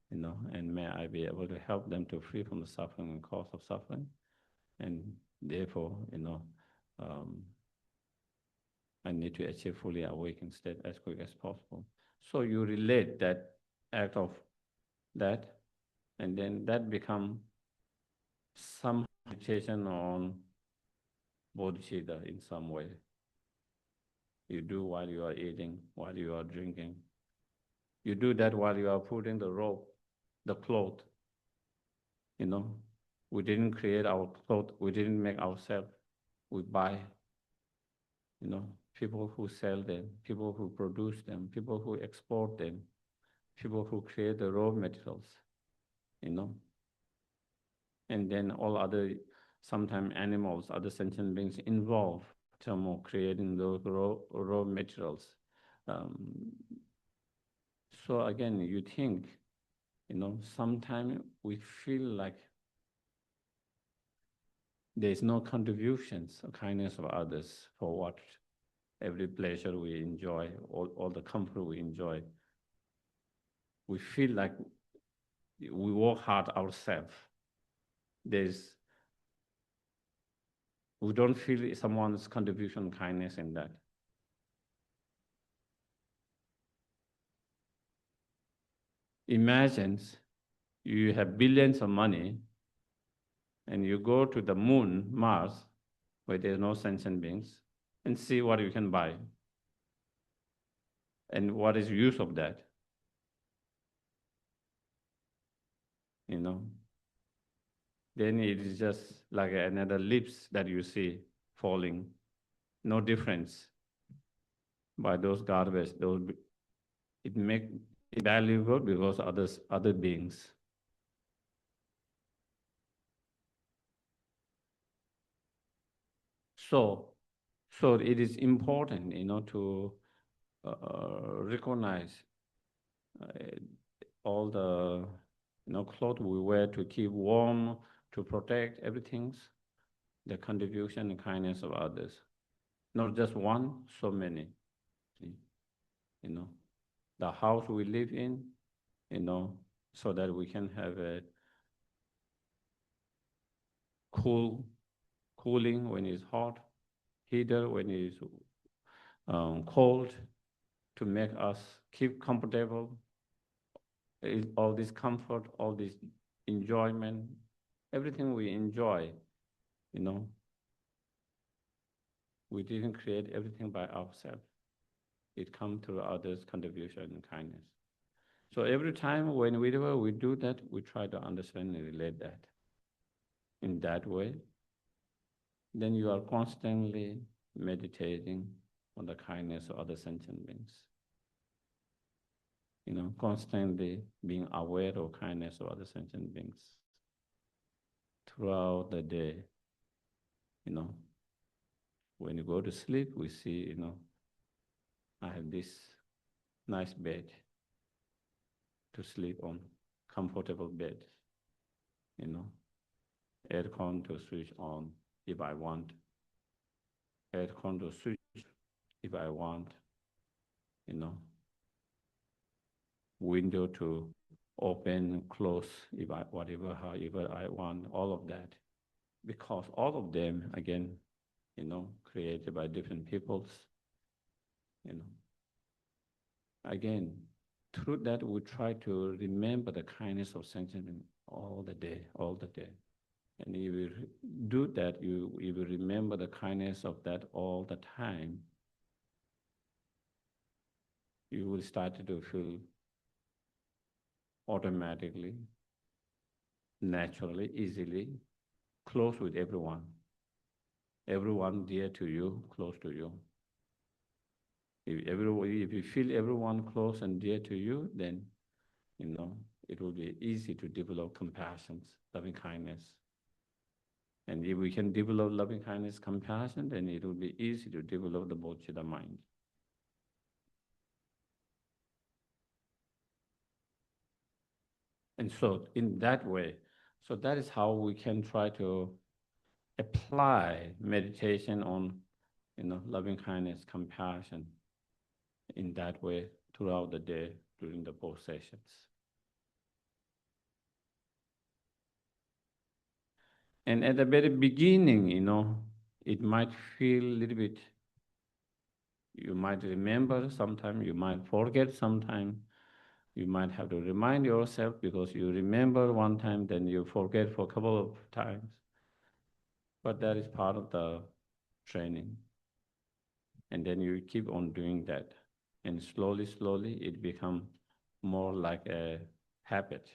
and may I be able to help them to free from the suffering and cause of suffering, and therefore, I need to achieve fully awakened state as quick as possible. So you relate that act of that, and then that become some meditation on bodhicitta in some way. You do while you are eating, while you are drinking. You do that while you are putting the robe, the cloth. We didn't create our clothes, we didn't make ourselves. We buy, people who sell them, people who produce them, people who export them, people who create the raw materials, and then all other, sometimes animals, other sentient beings involved in creating those raw materials. So again, you think, sometimes we feel like there's no contributions of kindness of others for what every pleasure we enjoy, all the comfort we enjoy. We feel like we work hard ourselves. We don't feel someone's contribution, kindness in that. Imagine you have billions of money and you go to the moon, Mars, where there's no sentient beings, and see what you can buy. And what is use of that? Then it is just like another leaves that you see falling. No difference. By those garbage, it make it valuable because other beings. So it is important, to recognize all the, clothes we wear to keep warm, to protect everything, the contribution and kindness of others. Not just one, so many. The house we live in, so that we can have a cooling when it's hot, heater when it's cold, to make us keep comfortable. All this comfort, all this enjoyment, everything we enjoy, we didn't create everything by ourselves. It comes through others' contribution and kindness. So every time whenever we do that, we try to understand and relate that. In that way, then you are constantly meditating on the kindness of other sentient beings. Constantly being aware of kindness of other sentient beings throughout the day. When you go to sleep, we see, I have this nice bed to sleep on, comfortable bed, aircon to switch on if I want, aircon to switch if I want, window to open, close, if I, whatever, however I want, all of that. Because all of them, again, created by different peoples, Again, through that we try to remember the kindness of sentient being all the day, all the day. And if you do that, you will remember the kindness of that all the time, you will start to feel automatically, naturally, easily, close with everyone. Everyone dear to you, close to you. If you feel everyone close and dear to you, then, it will be easy to develop compassion, loving kindness. And if we can develop loving kindness, compassion, then it will be easy to develop the Bodhicitta mind. And so in that way, so that is how we can try to apply meditation on, loving kindness, compassion in that way throughout the day during the both sessions. And at the very beginning, it might feel a little bit, you might remember sometime, you might forget sometime, you might have to remind yourself because you remember one time, then you forget for a couple of times. But that is part of the training. And then you keep on doing that. And slowly, slowly, it becomes more like a habit.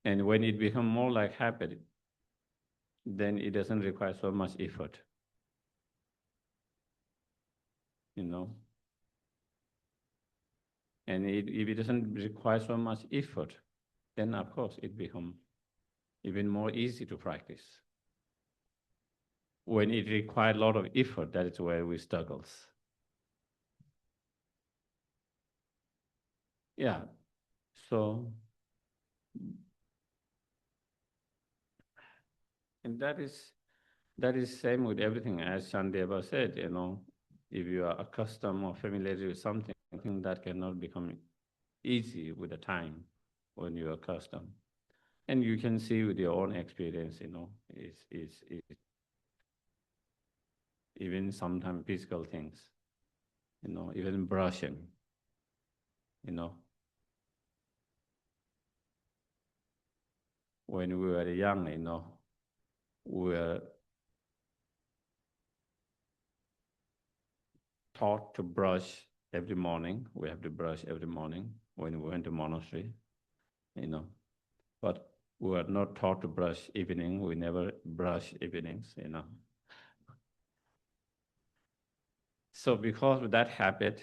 And when it becomes more like habit, then it doesn't require so much effort. And if it doesn't require so much effort, then of course it becomes even more easy to practice. When it requires a lot of effort, that is where we struggles. Yeah, so, and that is same with everything, as Shandeva said, if you are accustomed or familiar with something that cannot become easy with the time when you are accustomed. And you can see with your own experience, is even sometimes physical things, even brushing, when we were young, we were taught to brush every morning. We have to brush every morning when we went to monastery, But we were not taught to brush evening. We never brush evenings, So because of that habit,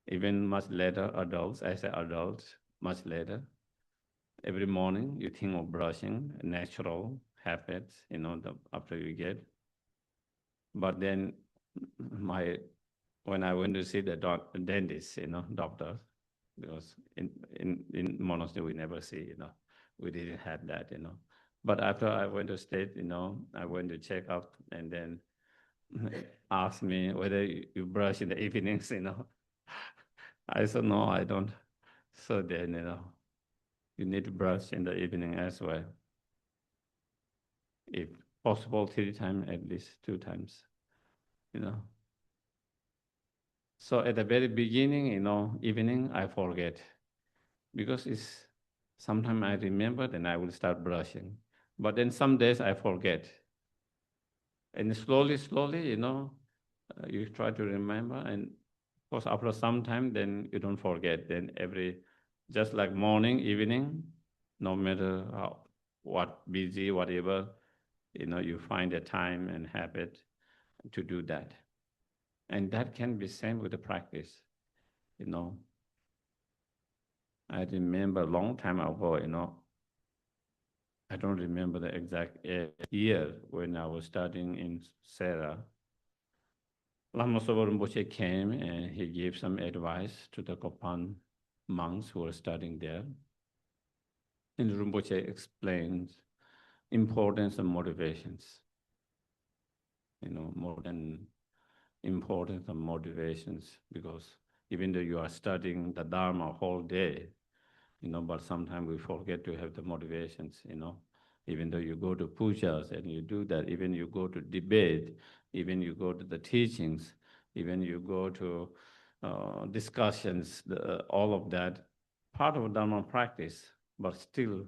even much later, adults, I say adults, much later, every morning you think of brushing, natural habits, after you get. But then when I went to see the dentist, doctor, because in monastery we never see, we didn't have that, But after I went to state, I went to check up and then asked me whether you brush in the evenings, I said, no, I don't. So then, you need to brush in the evening as well. If possible, 3 times, at least 2 times, So at the very beginning, evening, I forget. Because sometimes I remember, then I will start brushing. But then some days I forget. And slowly, you try to remember, and Because after some time, then you don't forget. Then just like morning, evening, no matter what busy, whatever, you find a time and habit to do that. And that can be same with the practice, I remember a long time ago, I don't remember the exact year when I was studying in Sarah. Lama Rinpoche came and he gave some advice to the Kopan monks who were studying there. And Rinpoche explains importance and motivations, more than importance and motivations, because even though you are studying the Dharma whole day, but sometimes we forget to have the motivations, even though you go to pujas and you do that, even you go to debate, even you go to the teachings, even you go to discussions, all of that, part of Dharma practice, but still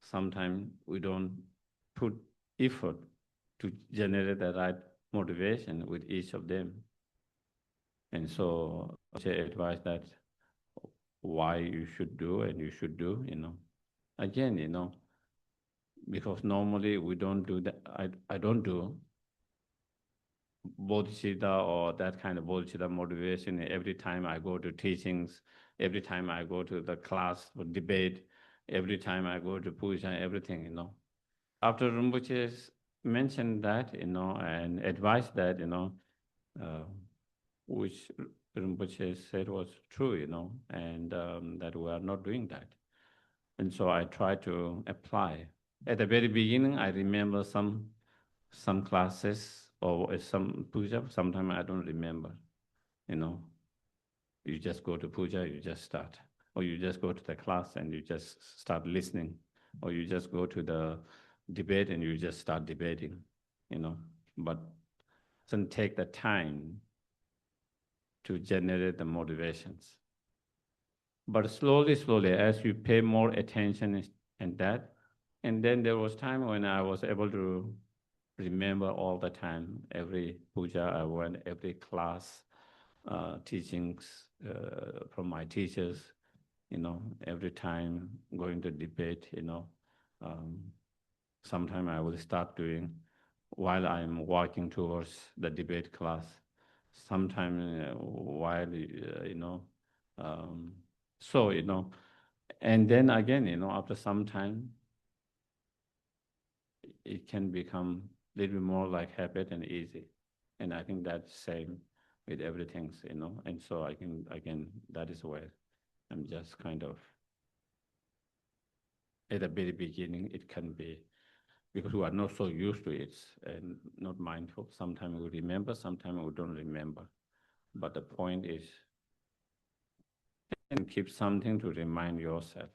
sometimes we don't put effort to generate the right motivation with each of them. And so I advise that why you should do and you should do, Again, because normally we don't do that. I don't do Bodhicitta or that kind of Bodhicitta motivation every time I go to teachings, every time I go to the class or debate, every time I go to puja, everything, After Rinpoche mentioned that, and advised that, which Rinpoche said was true, and that we are not doing that. And so I try to apply. At the very beginning, I remember some classes or some puja. Sometimes I don't remember. You just go to puja, you just start, or you just go to the class and you just start listening, or you just go to the debate and you just start debating. But it doesn't take the time to generate the motivations. But slowly, as you pay more attention in that, and then there was time when I was able to remember all the time, every puja I went, every class, teachings from my teachers, every time going to debate, sometime I will start doing while I'm walking towards the debate class. Sometime while, so, and then again, after some time, it can become a little bit more like habit and easy. And I think that's same with everything, and so I can, again, that is where I'm just kind of, at the very beginning, it can be, because we are not so used to it and not mindful. Sometimes we remember, sometimes we don't remember. But the point is, and keep something to remind yourself,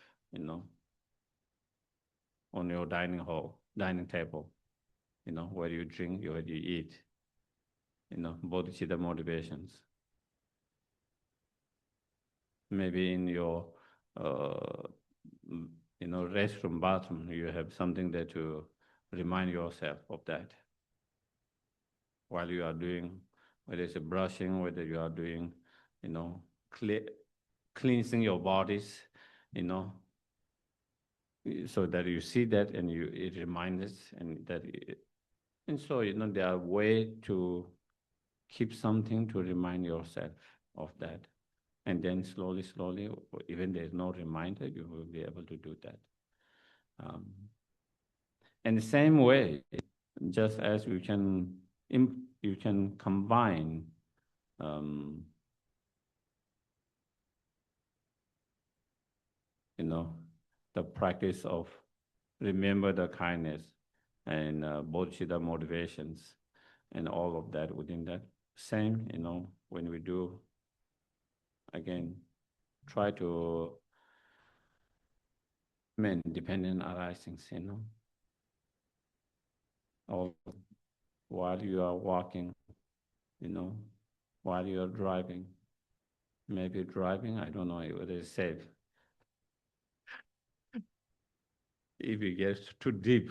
on your dining table, where you drink, where you eat, bodhicitta motivations. Maybe in your, restroom, bathroom, you have something there to remind yourself of that. While you are doing, whether it's a brushing, whether you are doing, cleansing your bodies, so that you see that and it reminds us, and that, and so, there are ways to keep something to remind yourself of that. And then slowly, even there's no reminder, you will be able to do that. And the same way, just as you can combine the practice of remember the kindness and bodhicitta motivations and all of that within that. Same, when we do, again, try to dependent arisings, or while you are walking, while you are driving. Maybe driving, I don't know whether it's safe. If it gets too deep.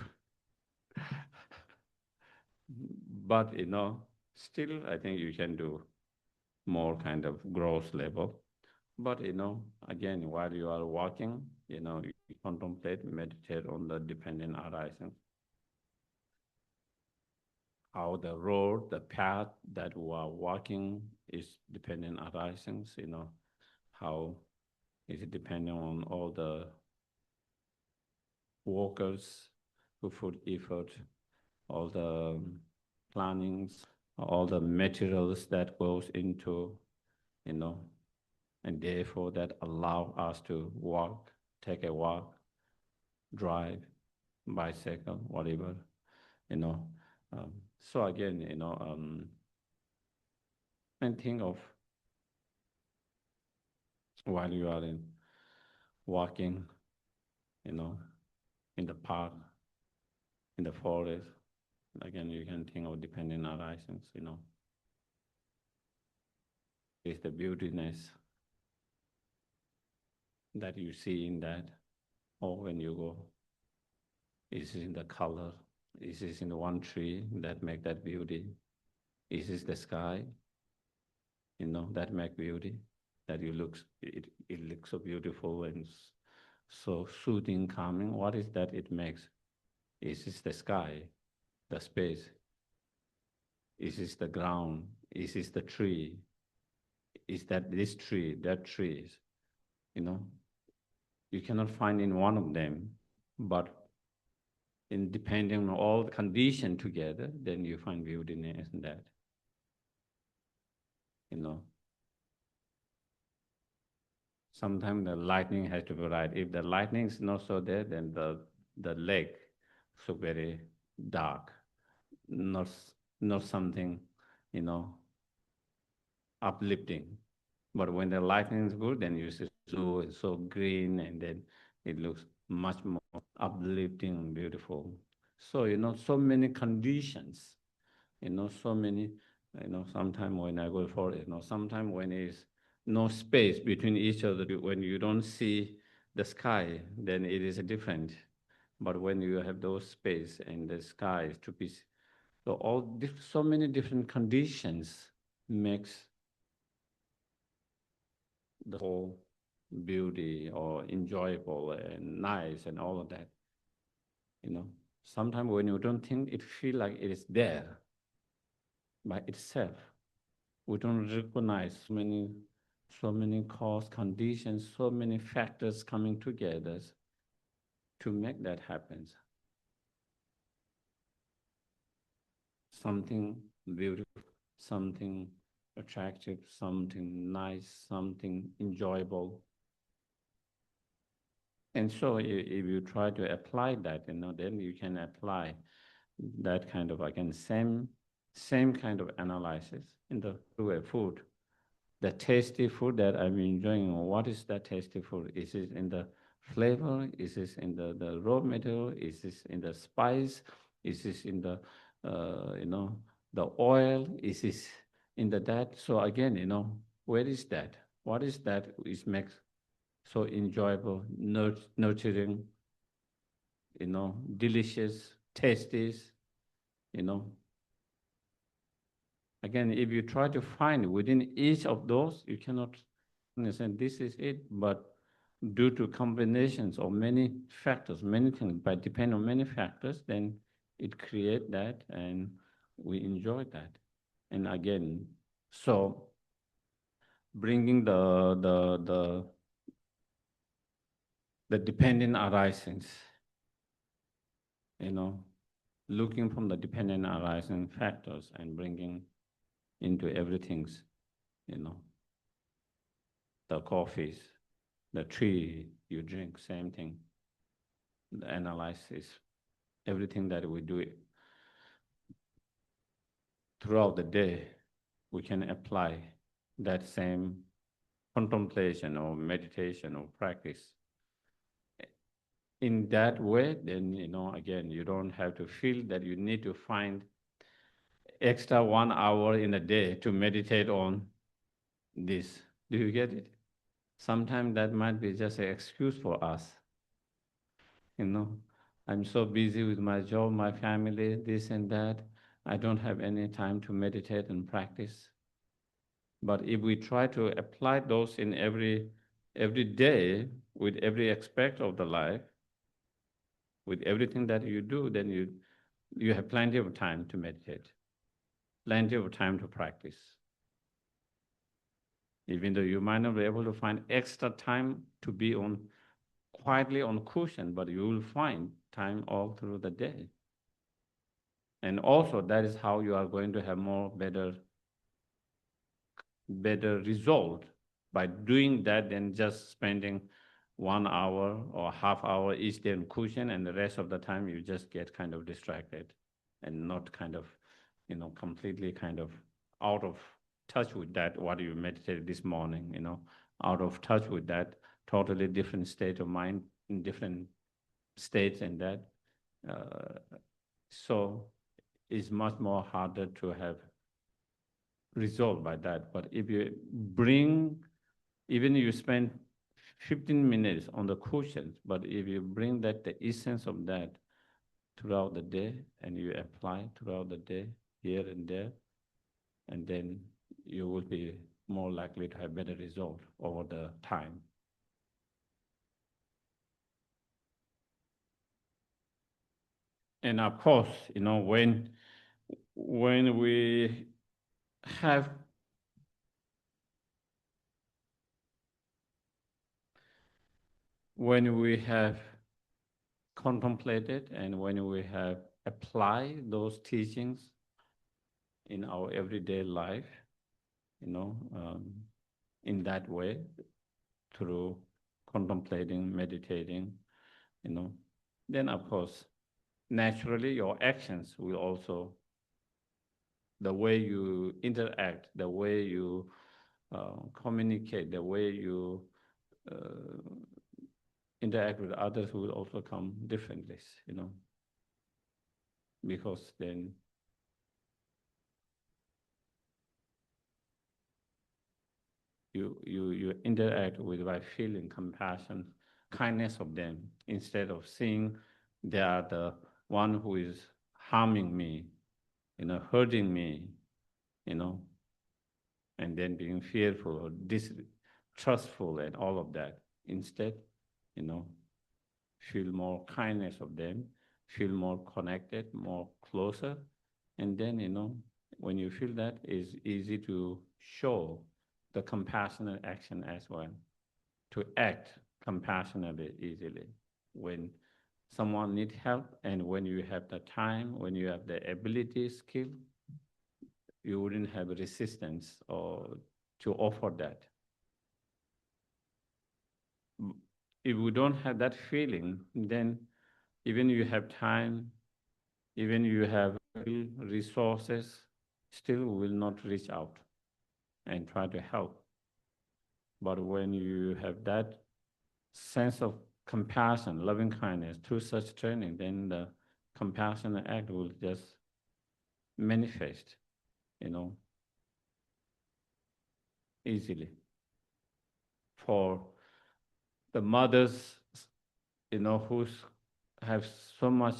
But, still, I think you can do more kind of gross level. But, again, while you are walking, you contemplate, meditate on the dependent arising. How the road, the path that we are walking is dependent arisings, how is it depending on all the workers who put effort, all the plannings, all the materials that goes into, and therefore that allow us to walk, take a walk, drive, bicycle, whatever, you know. So again, and think of while you are walking, in the park, in the forest, again, you can think of dependent arisings, It's the beautiness that you see in that, or when you go, is it in the color? Is it in the one tree that make that beauty? Is it the sky, that make beauty? That it looks so beautiful and so soothing, calming. What is that it makes? Is it the sky, the space? Is it the ground? Is it the tree? Is that this tree, that trees? You cannot find in one of them, but in depending on all the condition together, then you find beauty in that. Sometimes the lightning has to be right. If the lightning is not so there, then the lake so very dark, not something, uplifting. But when the lightning is good, then you see so green, and then it looks much more uplifting and beautiful. So, so many conditions, so many, sometimes when I go for it, sometimes when it's no space between each other, when you don't see the sky, then it is different. But when you have those space and the sky is to be, so so many different conditions makes the whole beauty or enjoyable and nice and all of that. Sometimes when you don't think, it feel like it is there by itself. We don't recognize so many cause, conditions, so many factors coming together to make that happen. Something beautiful, something attractive, something nice, something enjoyable. And so if you try to apply that, then you can apply that kind of, again, same kind of analysis in the food. The tasty food that I'm enjoying, what is that tasty food? Is it in the flavor? Is it in the raw material? Is it in the spice? Is it in the, the oil? Is it in the that? So again, where is that? What is that which makes so enjoyable, nurturing, delicious, tasty, Again, if you try to find within each of those, you cannot understand this is it, but due to combinations of many factors, many things, but depend on many factors, then it creates that and we enjoy that. And again, so bringing the dependent arisings, looking from the dependent arising factors and bringing into everything's, the coffees, the tree you drink, same thing. The analysis, everything that we do throughout the day, we can apply that same contemplation or meditation or practice. In that way, then, again, you don't have to feel that you need to find extra 1 hour in a day to meditate on this. Do you get it? Sometimes that might be just an excuse for us. I'm so busy with my job, my family, this and that. I don't have any time to meditate and practice. But if we try to apply those in every day, with every aspect of the life, with everything that you do, then you have plenty of time to meditate, plenty of time to practice. Even though you might not be able to find extra time to be quietly on cushion, but you will find time all through the day. And also that is how you are going to have better result by doing that than just spending 1 hour or half hour each day on cushion, and the rest of the time you just get kind of distracted and not kind of, completely kind of out of touch with that, what you meditated this morning, out of touch with that totally different state of mind in different states, and that. So it's much more harder to have result by that. But if you even you spend 15 minutes on the cushions, but if you bring that, the essence of that throughout the day, and you apply throughout the day, here and there, and then you will be more likely to have better result over the time. And of course, when we have contemplated and when we have applied those teachings in our everyday life, in that way, through contemplating, meditating, then of course, naturally your actions will also, the way you interact, the way you communicate, the way you interact with others will also come differently, because then you interact with by feeling compassion, kindness of them, instead of seeing they are the one who is harming me, hurting me, and then being fearful or distrustful and all of that. Instead, feel more kindness of them, feel more connected, more closer. And then, when you feel that, it's easy to show the compassionate action as well, to act compassionately easily when someone needs help, and when you have the time, when you have the ability, skill, you wouldn't have resistance or to offer that. If we don't have that feeling, then even you have time, even you have resources, still will not reach out and try to help. But when you have that sense of compassion, loving kindness through such training, then the compassionate act will just manifest, easily. For the mothers, who have so much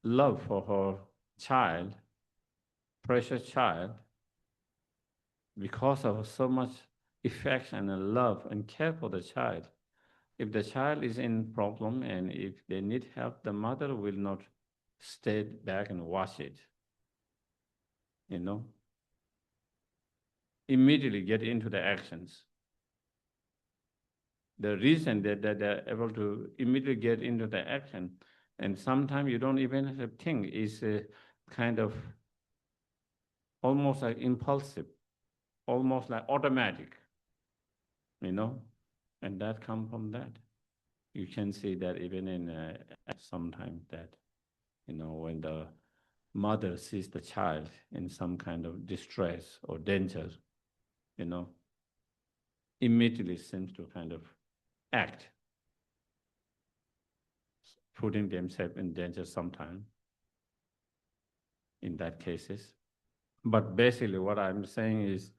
love for her child, precious child, because of so much affection and love and care for the child, if the child is in problem and if they need help, the mother will not stay back and watch it, immediately get into the actions. The reason that they're able to immediately get into the action, and sometimes you don't even have to think, is kind of almost like impulsive, almost like automatic, and that comes from that. You can see that even in sometimes that, when the mother sees the child in some kind of distress or danger, immediately seems to kind of act, putting themselves in danger sometimes in that cases. But basically what I'm saying is,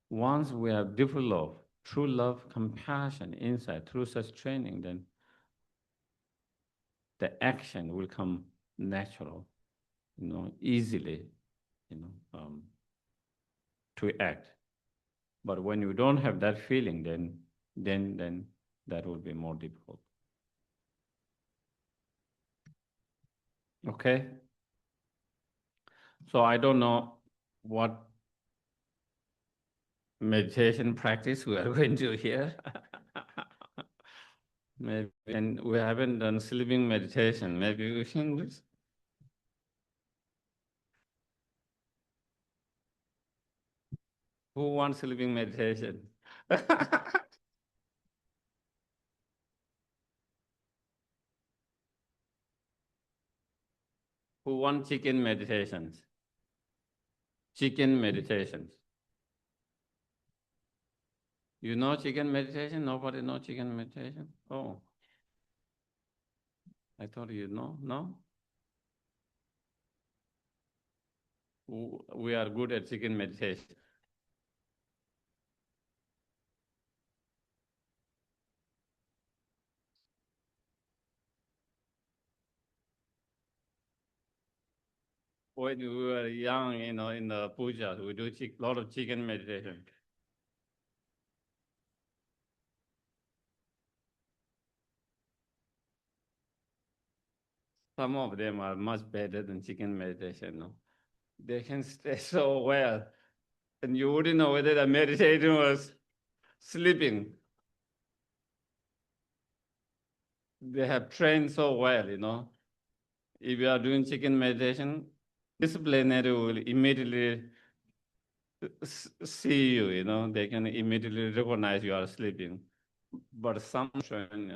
once we have developed true love, compassion, insight through such training, then the action will come natural, easily, to act. But when you don't have that feeling, then that will be more difficult. Okay? So I don't know what meditation practice we are going to hear. Maybe, and we haven't done sleeping meditation. Maybe we can do. Who wants sleeping meditation? Who wants chicken meditations? Chicken meditations. You know chicken meditation? Nobody know chicken meditation? Oh, I thought you know. No? We are good at chicken meditation. When we were young, in the pujas, we do a lot of chicken meditation. Some of them are much better than chicken meditation. No? They can stay so well, and you wouldn't know whether the meditation was sleeping. They have trained so well. If you are doing chicken meditation, disciplinary will immediately see you, they can immediately recognize you are sleeping. But some train.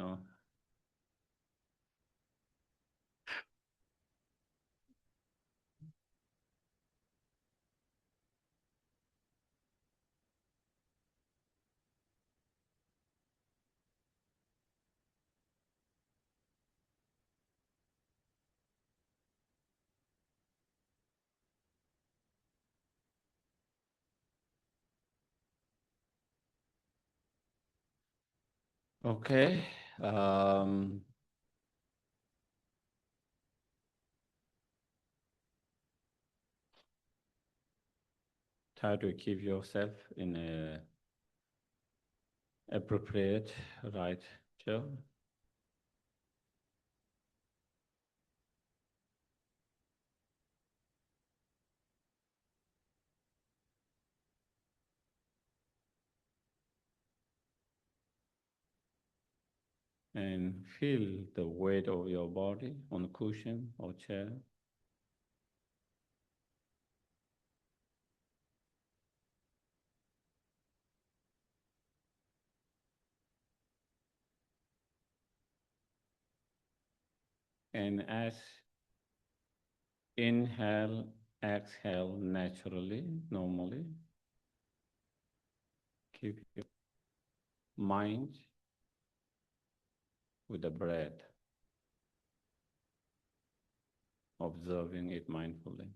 Okay. Try to keep yourself in a appropriate right chair. And feel the weight of your body on the cushion or chair. And as inhale, exhale naturally, normally, keep your mind with the breath, observing it mindfully.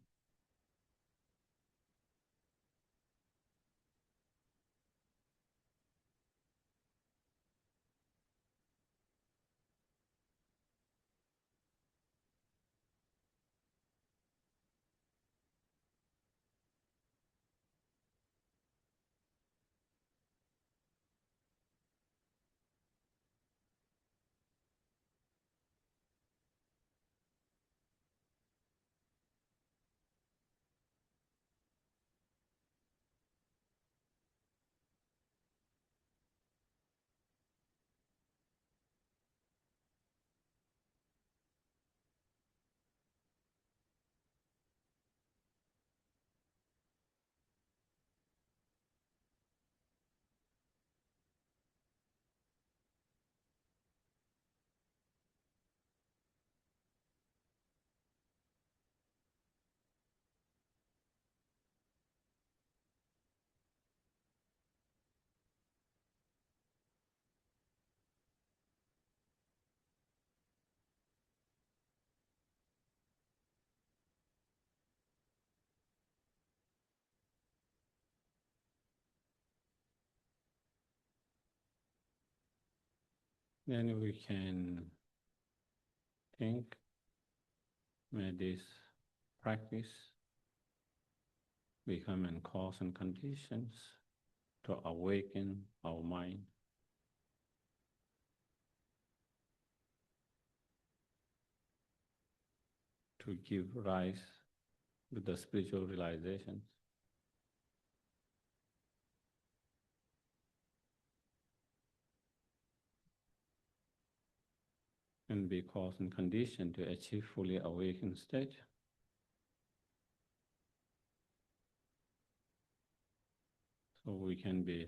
Then we can think, may this practice become in cause and conditions to awaken our mind. To give rise to the spiritual realizations. And be caused and conditioned to achieve fully awakened state. So we can be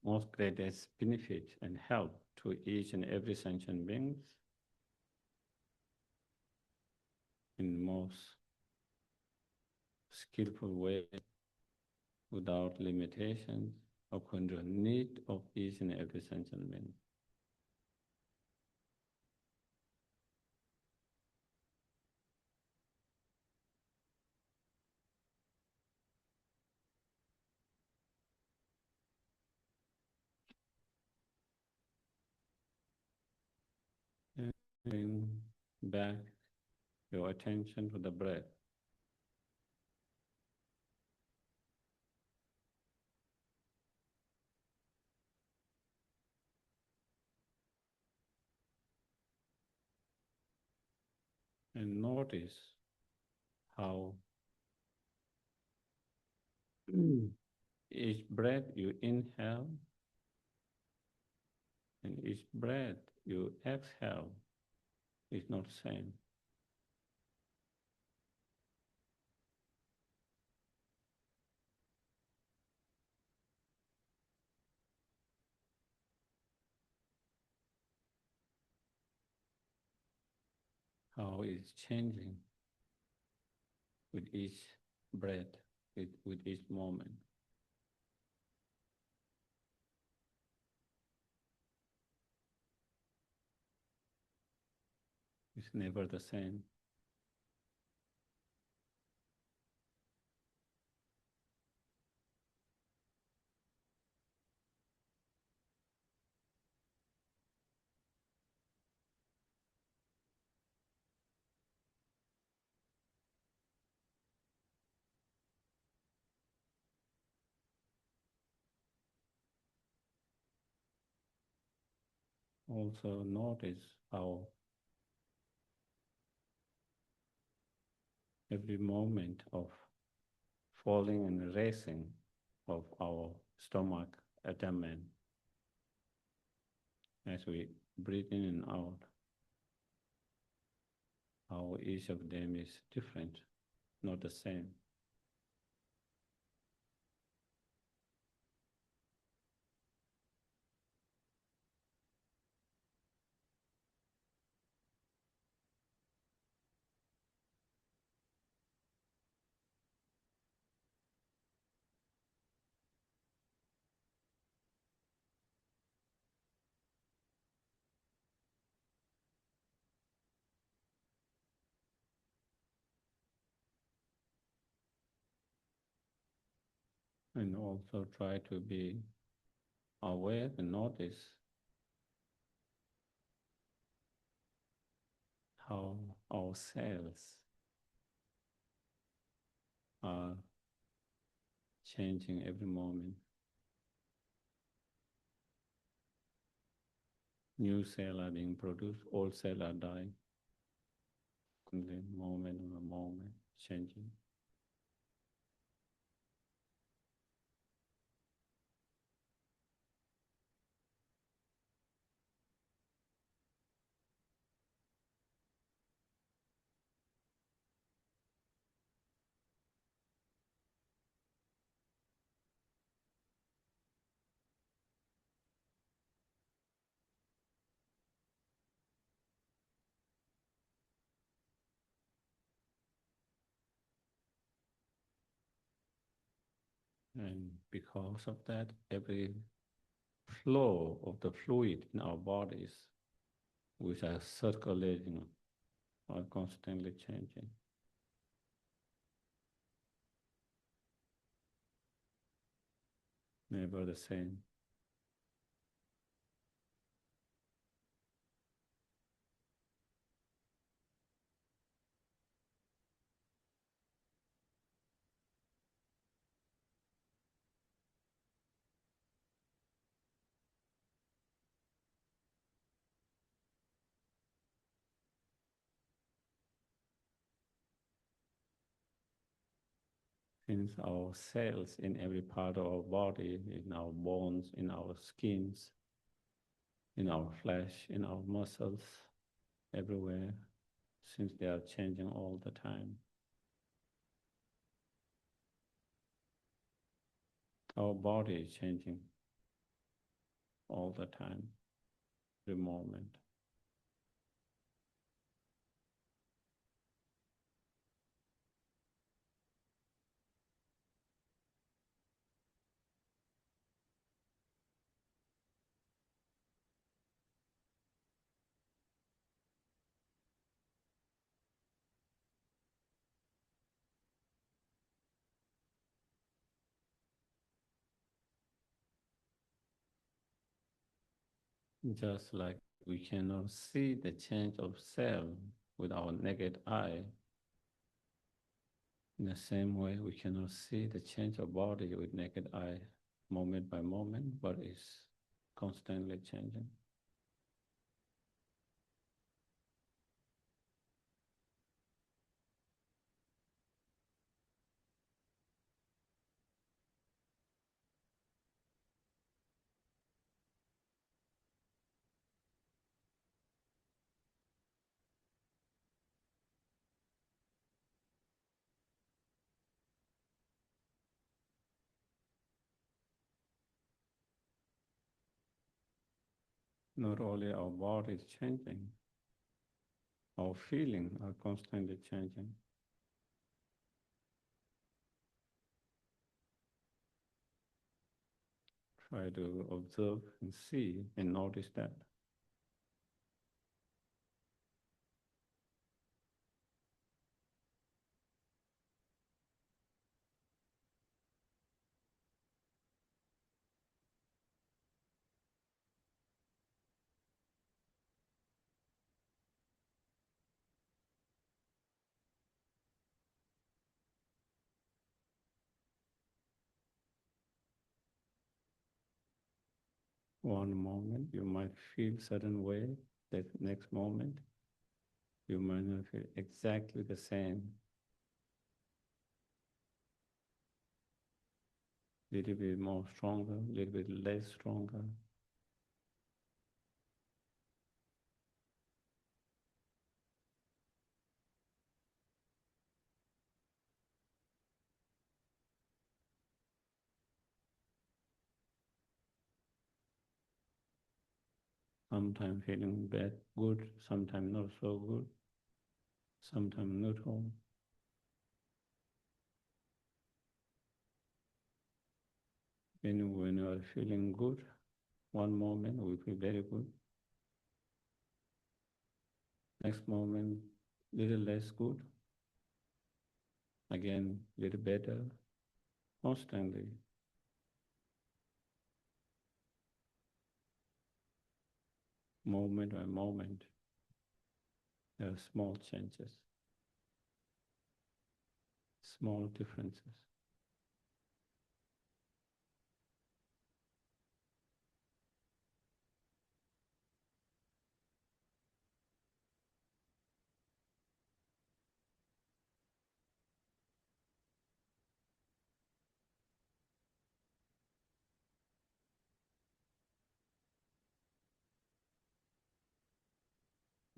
most greatest benefit and help to each and every sentient beings in most skillful way, without limitations, according to the need of each and every sentient being. And bring back your attention to the breath. And notice how each breath you inhale and each breath you exhale is not the same. How it's changing with each breath, with each moment. It's never the same. Also notice how every moment of falling and raising of our stomach abdomen as we breathe in and out, how each of them is different, not the same. And also try to be aware and notice how our cells are changing every moment. New cells are being produced, old cells are dying. Moment on a moment, changing. And because of that, every flow of the fluid in our bodies, which are circulating, are constantly changing. Never the same. Means our cells in every part of our body, in our bones, in our skins, in our flesh, in our muscles, everywhere, since they are changing all the time. Our body is changing all the time, every moment. Just like we cannot see the change of cell with our naked eye, in the same way we cannot see the change of body with naked eye, moment by moment, but it's constantly changing. Not only our body is changing, our feelings are constantly changing. Try to observe and see and notice that. One moment you might feel certain way, the next moment you might not feel exactly the same. Little bit more stronger, little bit less stronger. Sometimes feeling bad, good, sometimes not so good, sometimes neutral. When you are feeling good, one moment we feel very good. Next moment, little less good. Again, little better, constantly. Moment by moment, there are small changes, small differences.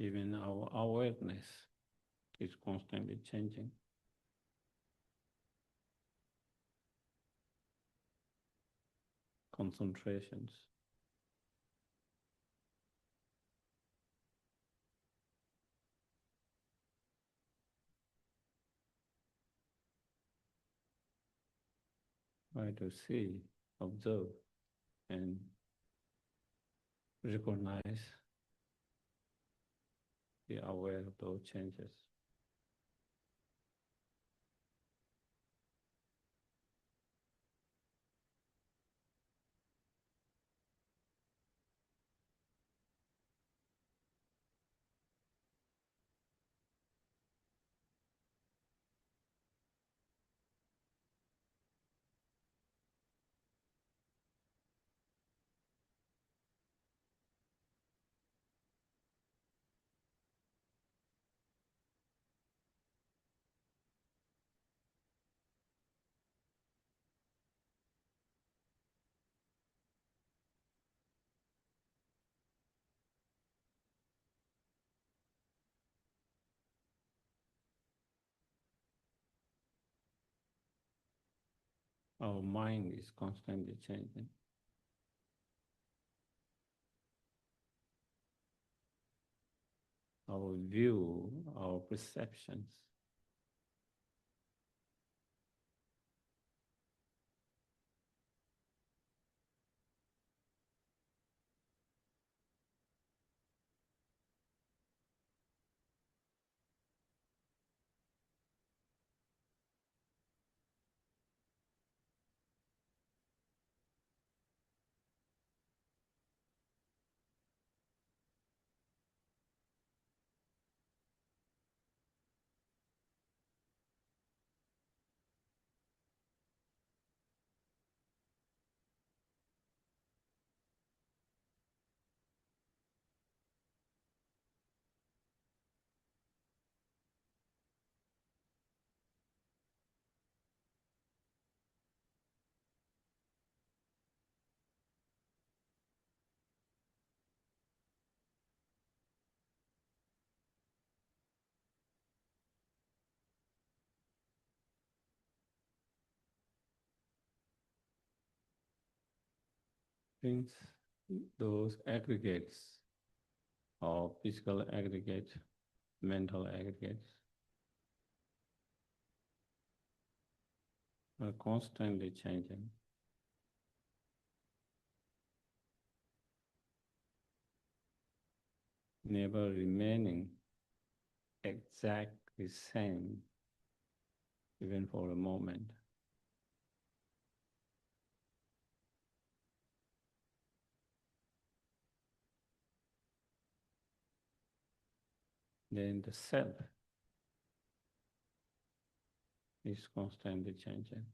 Even our awareness is constantly changing. Concentrations. Try to see, observe, and recognize, be aware of those changes. Our mind is constantly changing. Our view, our perceptions. Things, those aggregates, or physical aggregate, mental aggregates, are constantly changing. Never remaining exactly same, even for a moment. Then the self is constantly changing.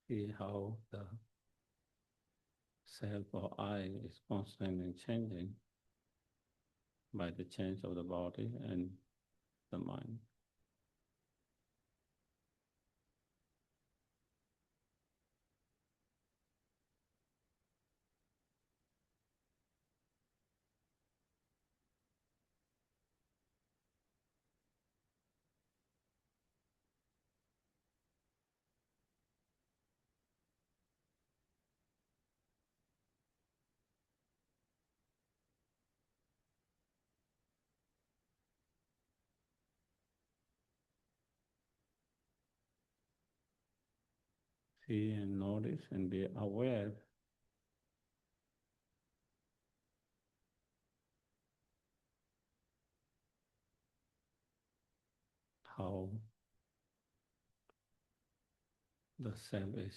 See how the self or I is constantly changing by the change of the body and the mind. See and notice and be aware how the self is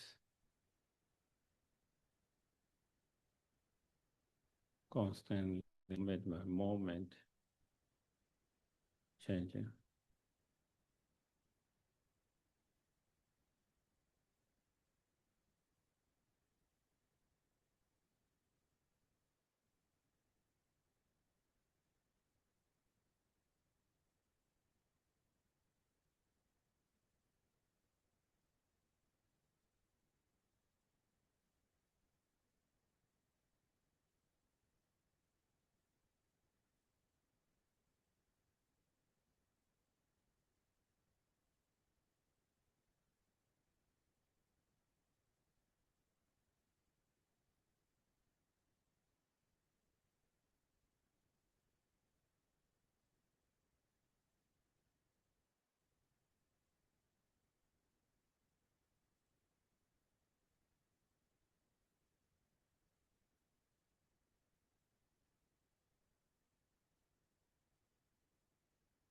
constantly, moment by moment, changing.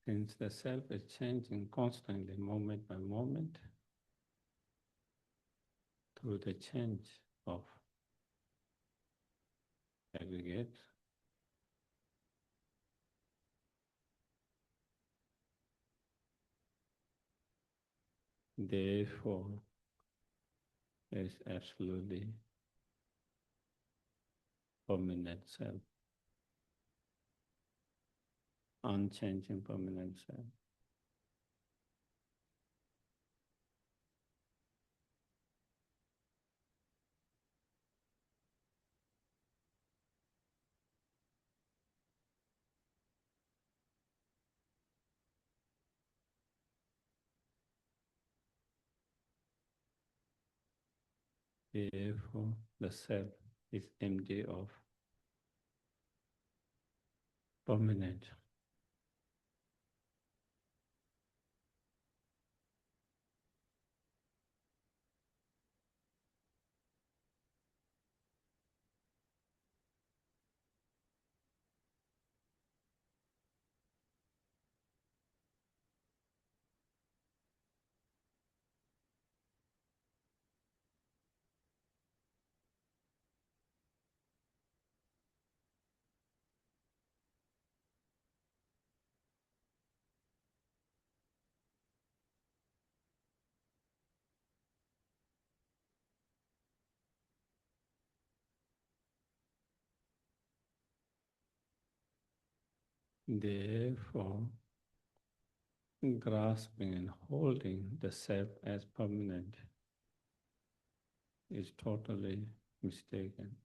Since the self is changing constantly, moment by moment, through the change of aggregate, therefore, there is absolutely permanent self. unchanging permanent self. Therefore, the self is empty of permanent. Therefore, grasping and holding the self as permanent is totally mistaken.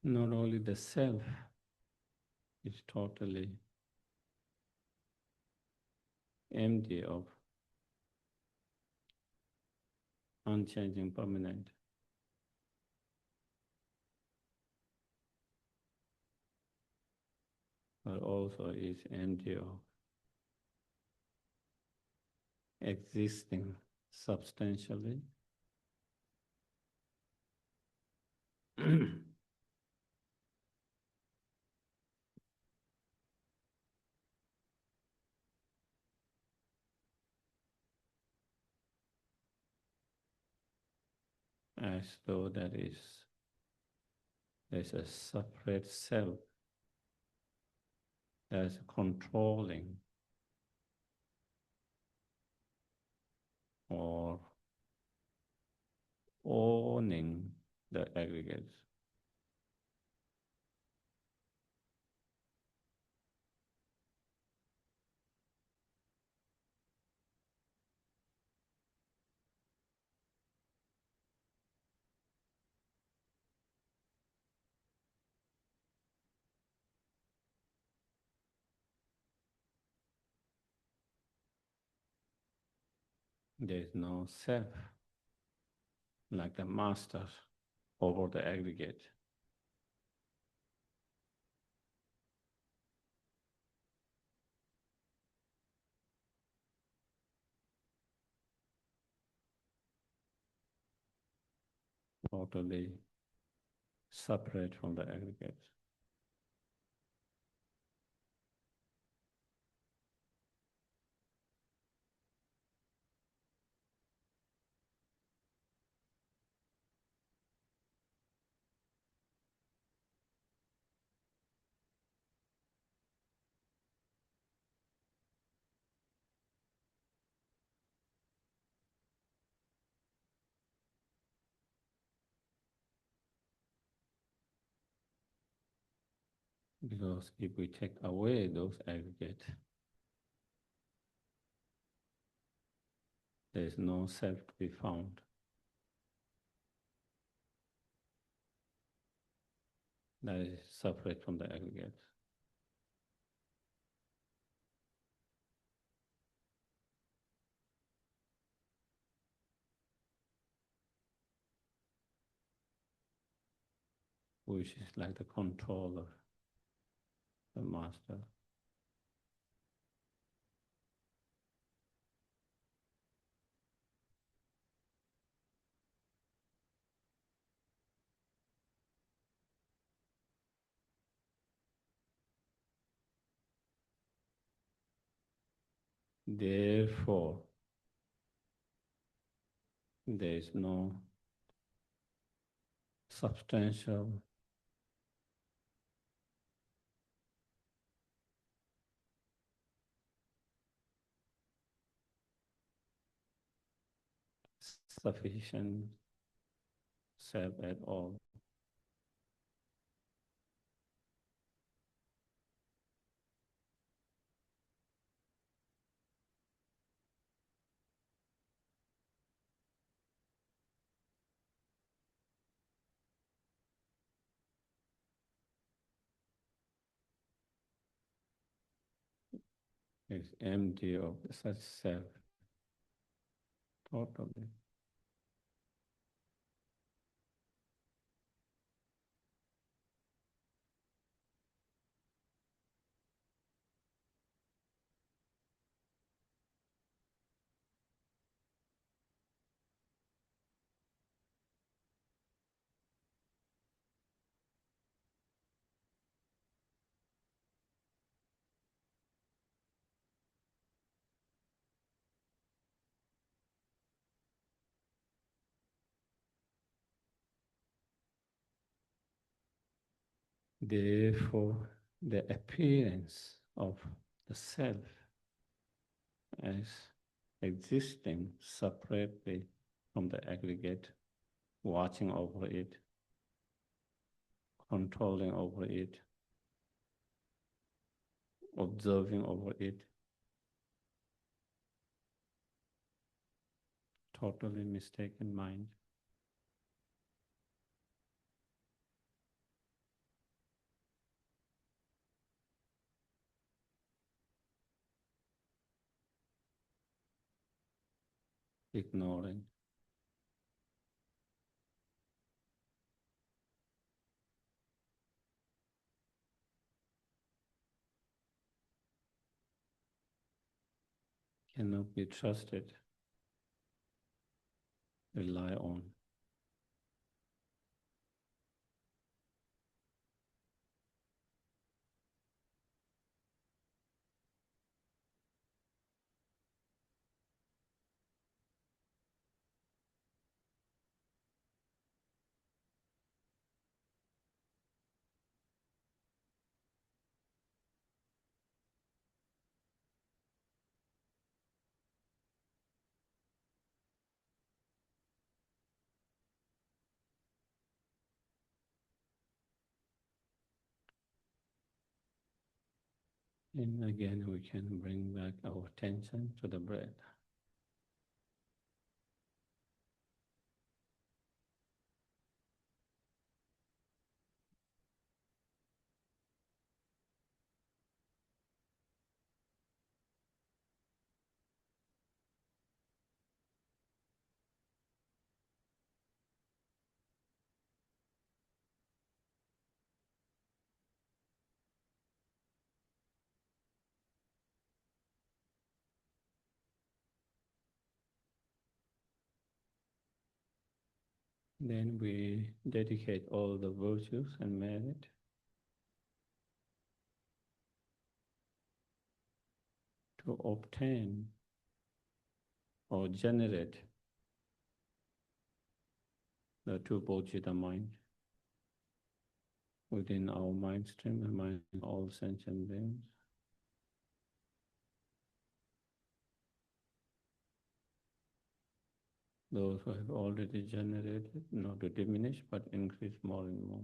Not only the self is totally empty of unchanging permanent, but also is empty of existing substantially as though there's a separate self that's controlling or owning the aggregates. There's no self like the master over the aggregate. Totally separate from the aggregates. Because if we take away those aggregates, there is no self to be found. That is separate from the aggregates. Which is like the controller, the master. Therefore, there is no substantial sufficient self at all. It's empty of such self, totally. Therefore, the appearance of the self as existing separately from the aggregate, watching over it, controlling over it, observing over it, totally mistaken mind. Ignoring. Cannot be trusted, rely on. And again, we can bring back our attention to the breath. Then we dedicate all the virtues and merit to obtain or generate the two Bodhicitta mind within our mind stream and mind all sentient beings. Those who have already generated, not to diminish, but increase more and more.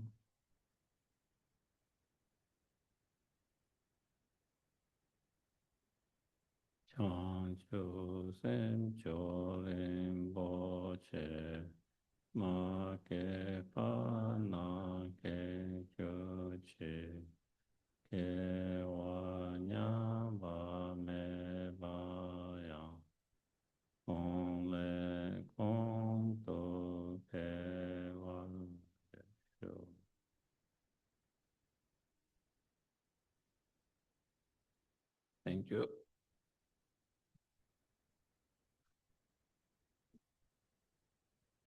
Chanchu sem chorim boche, ma ke pa na ke choche, ke wa nya ba me ba ya, kong le kong tu ke wa shu. Thank you.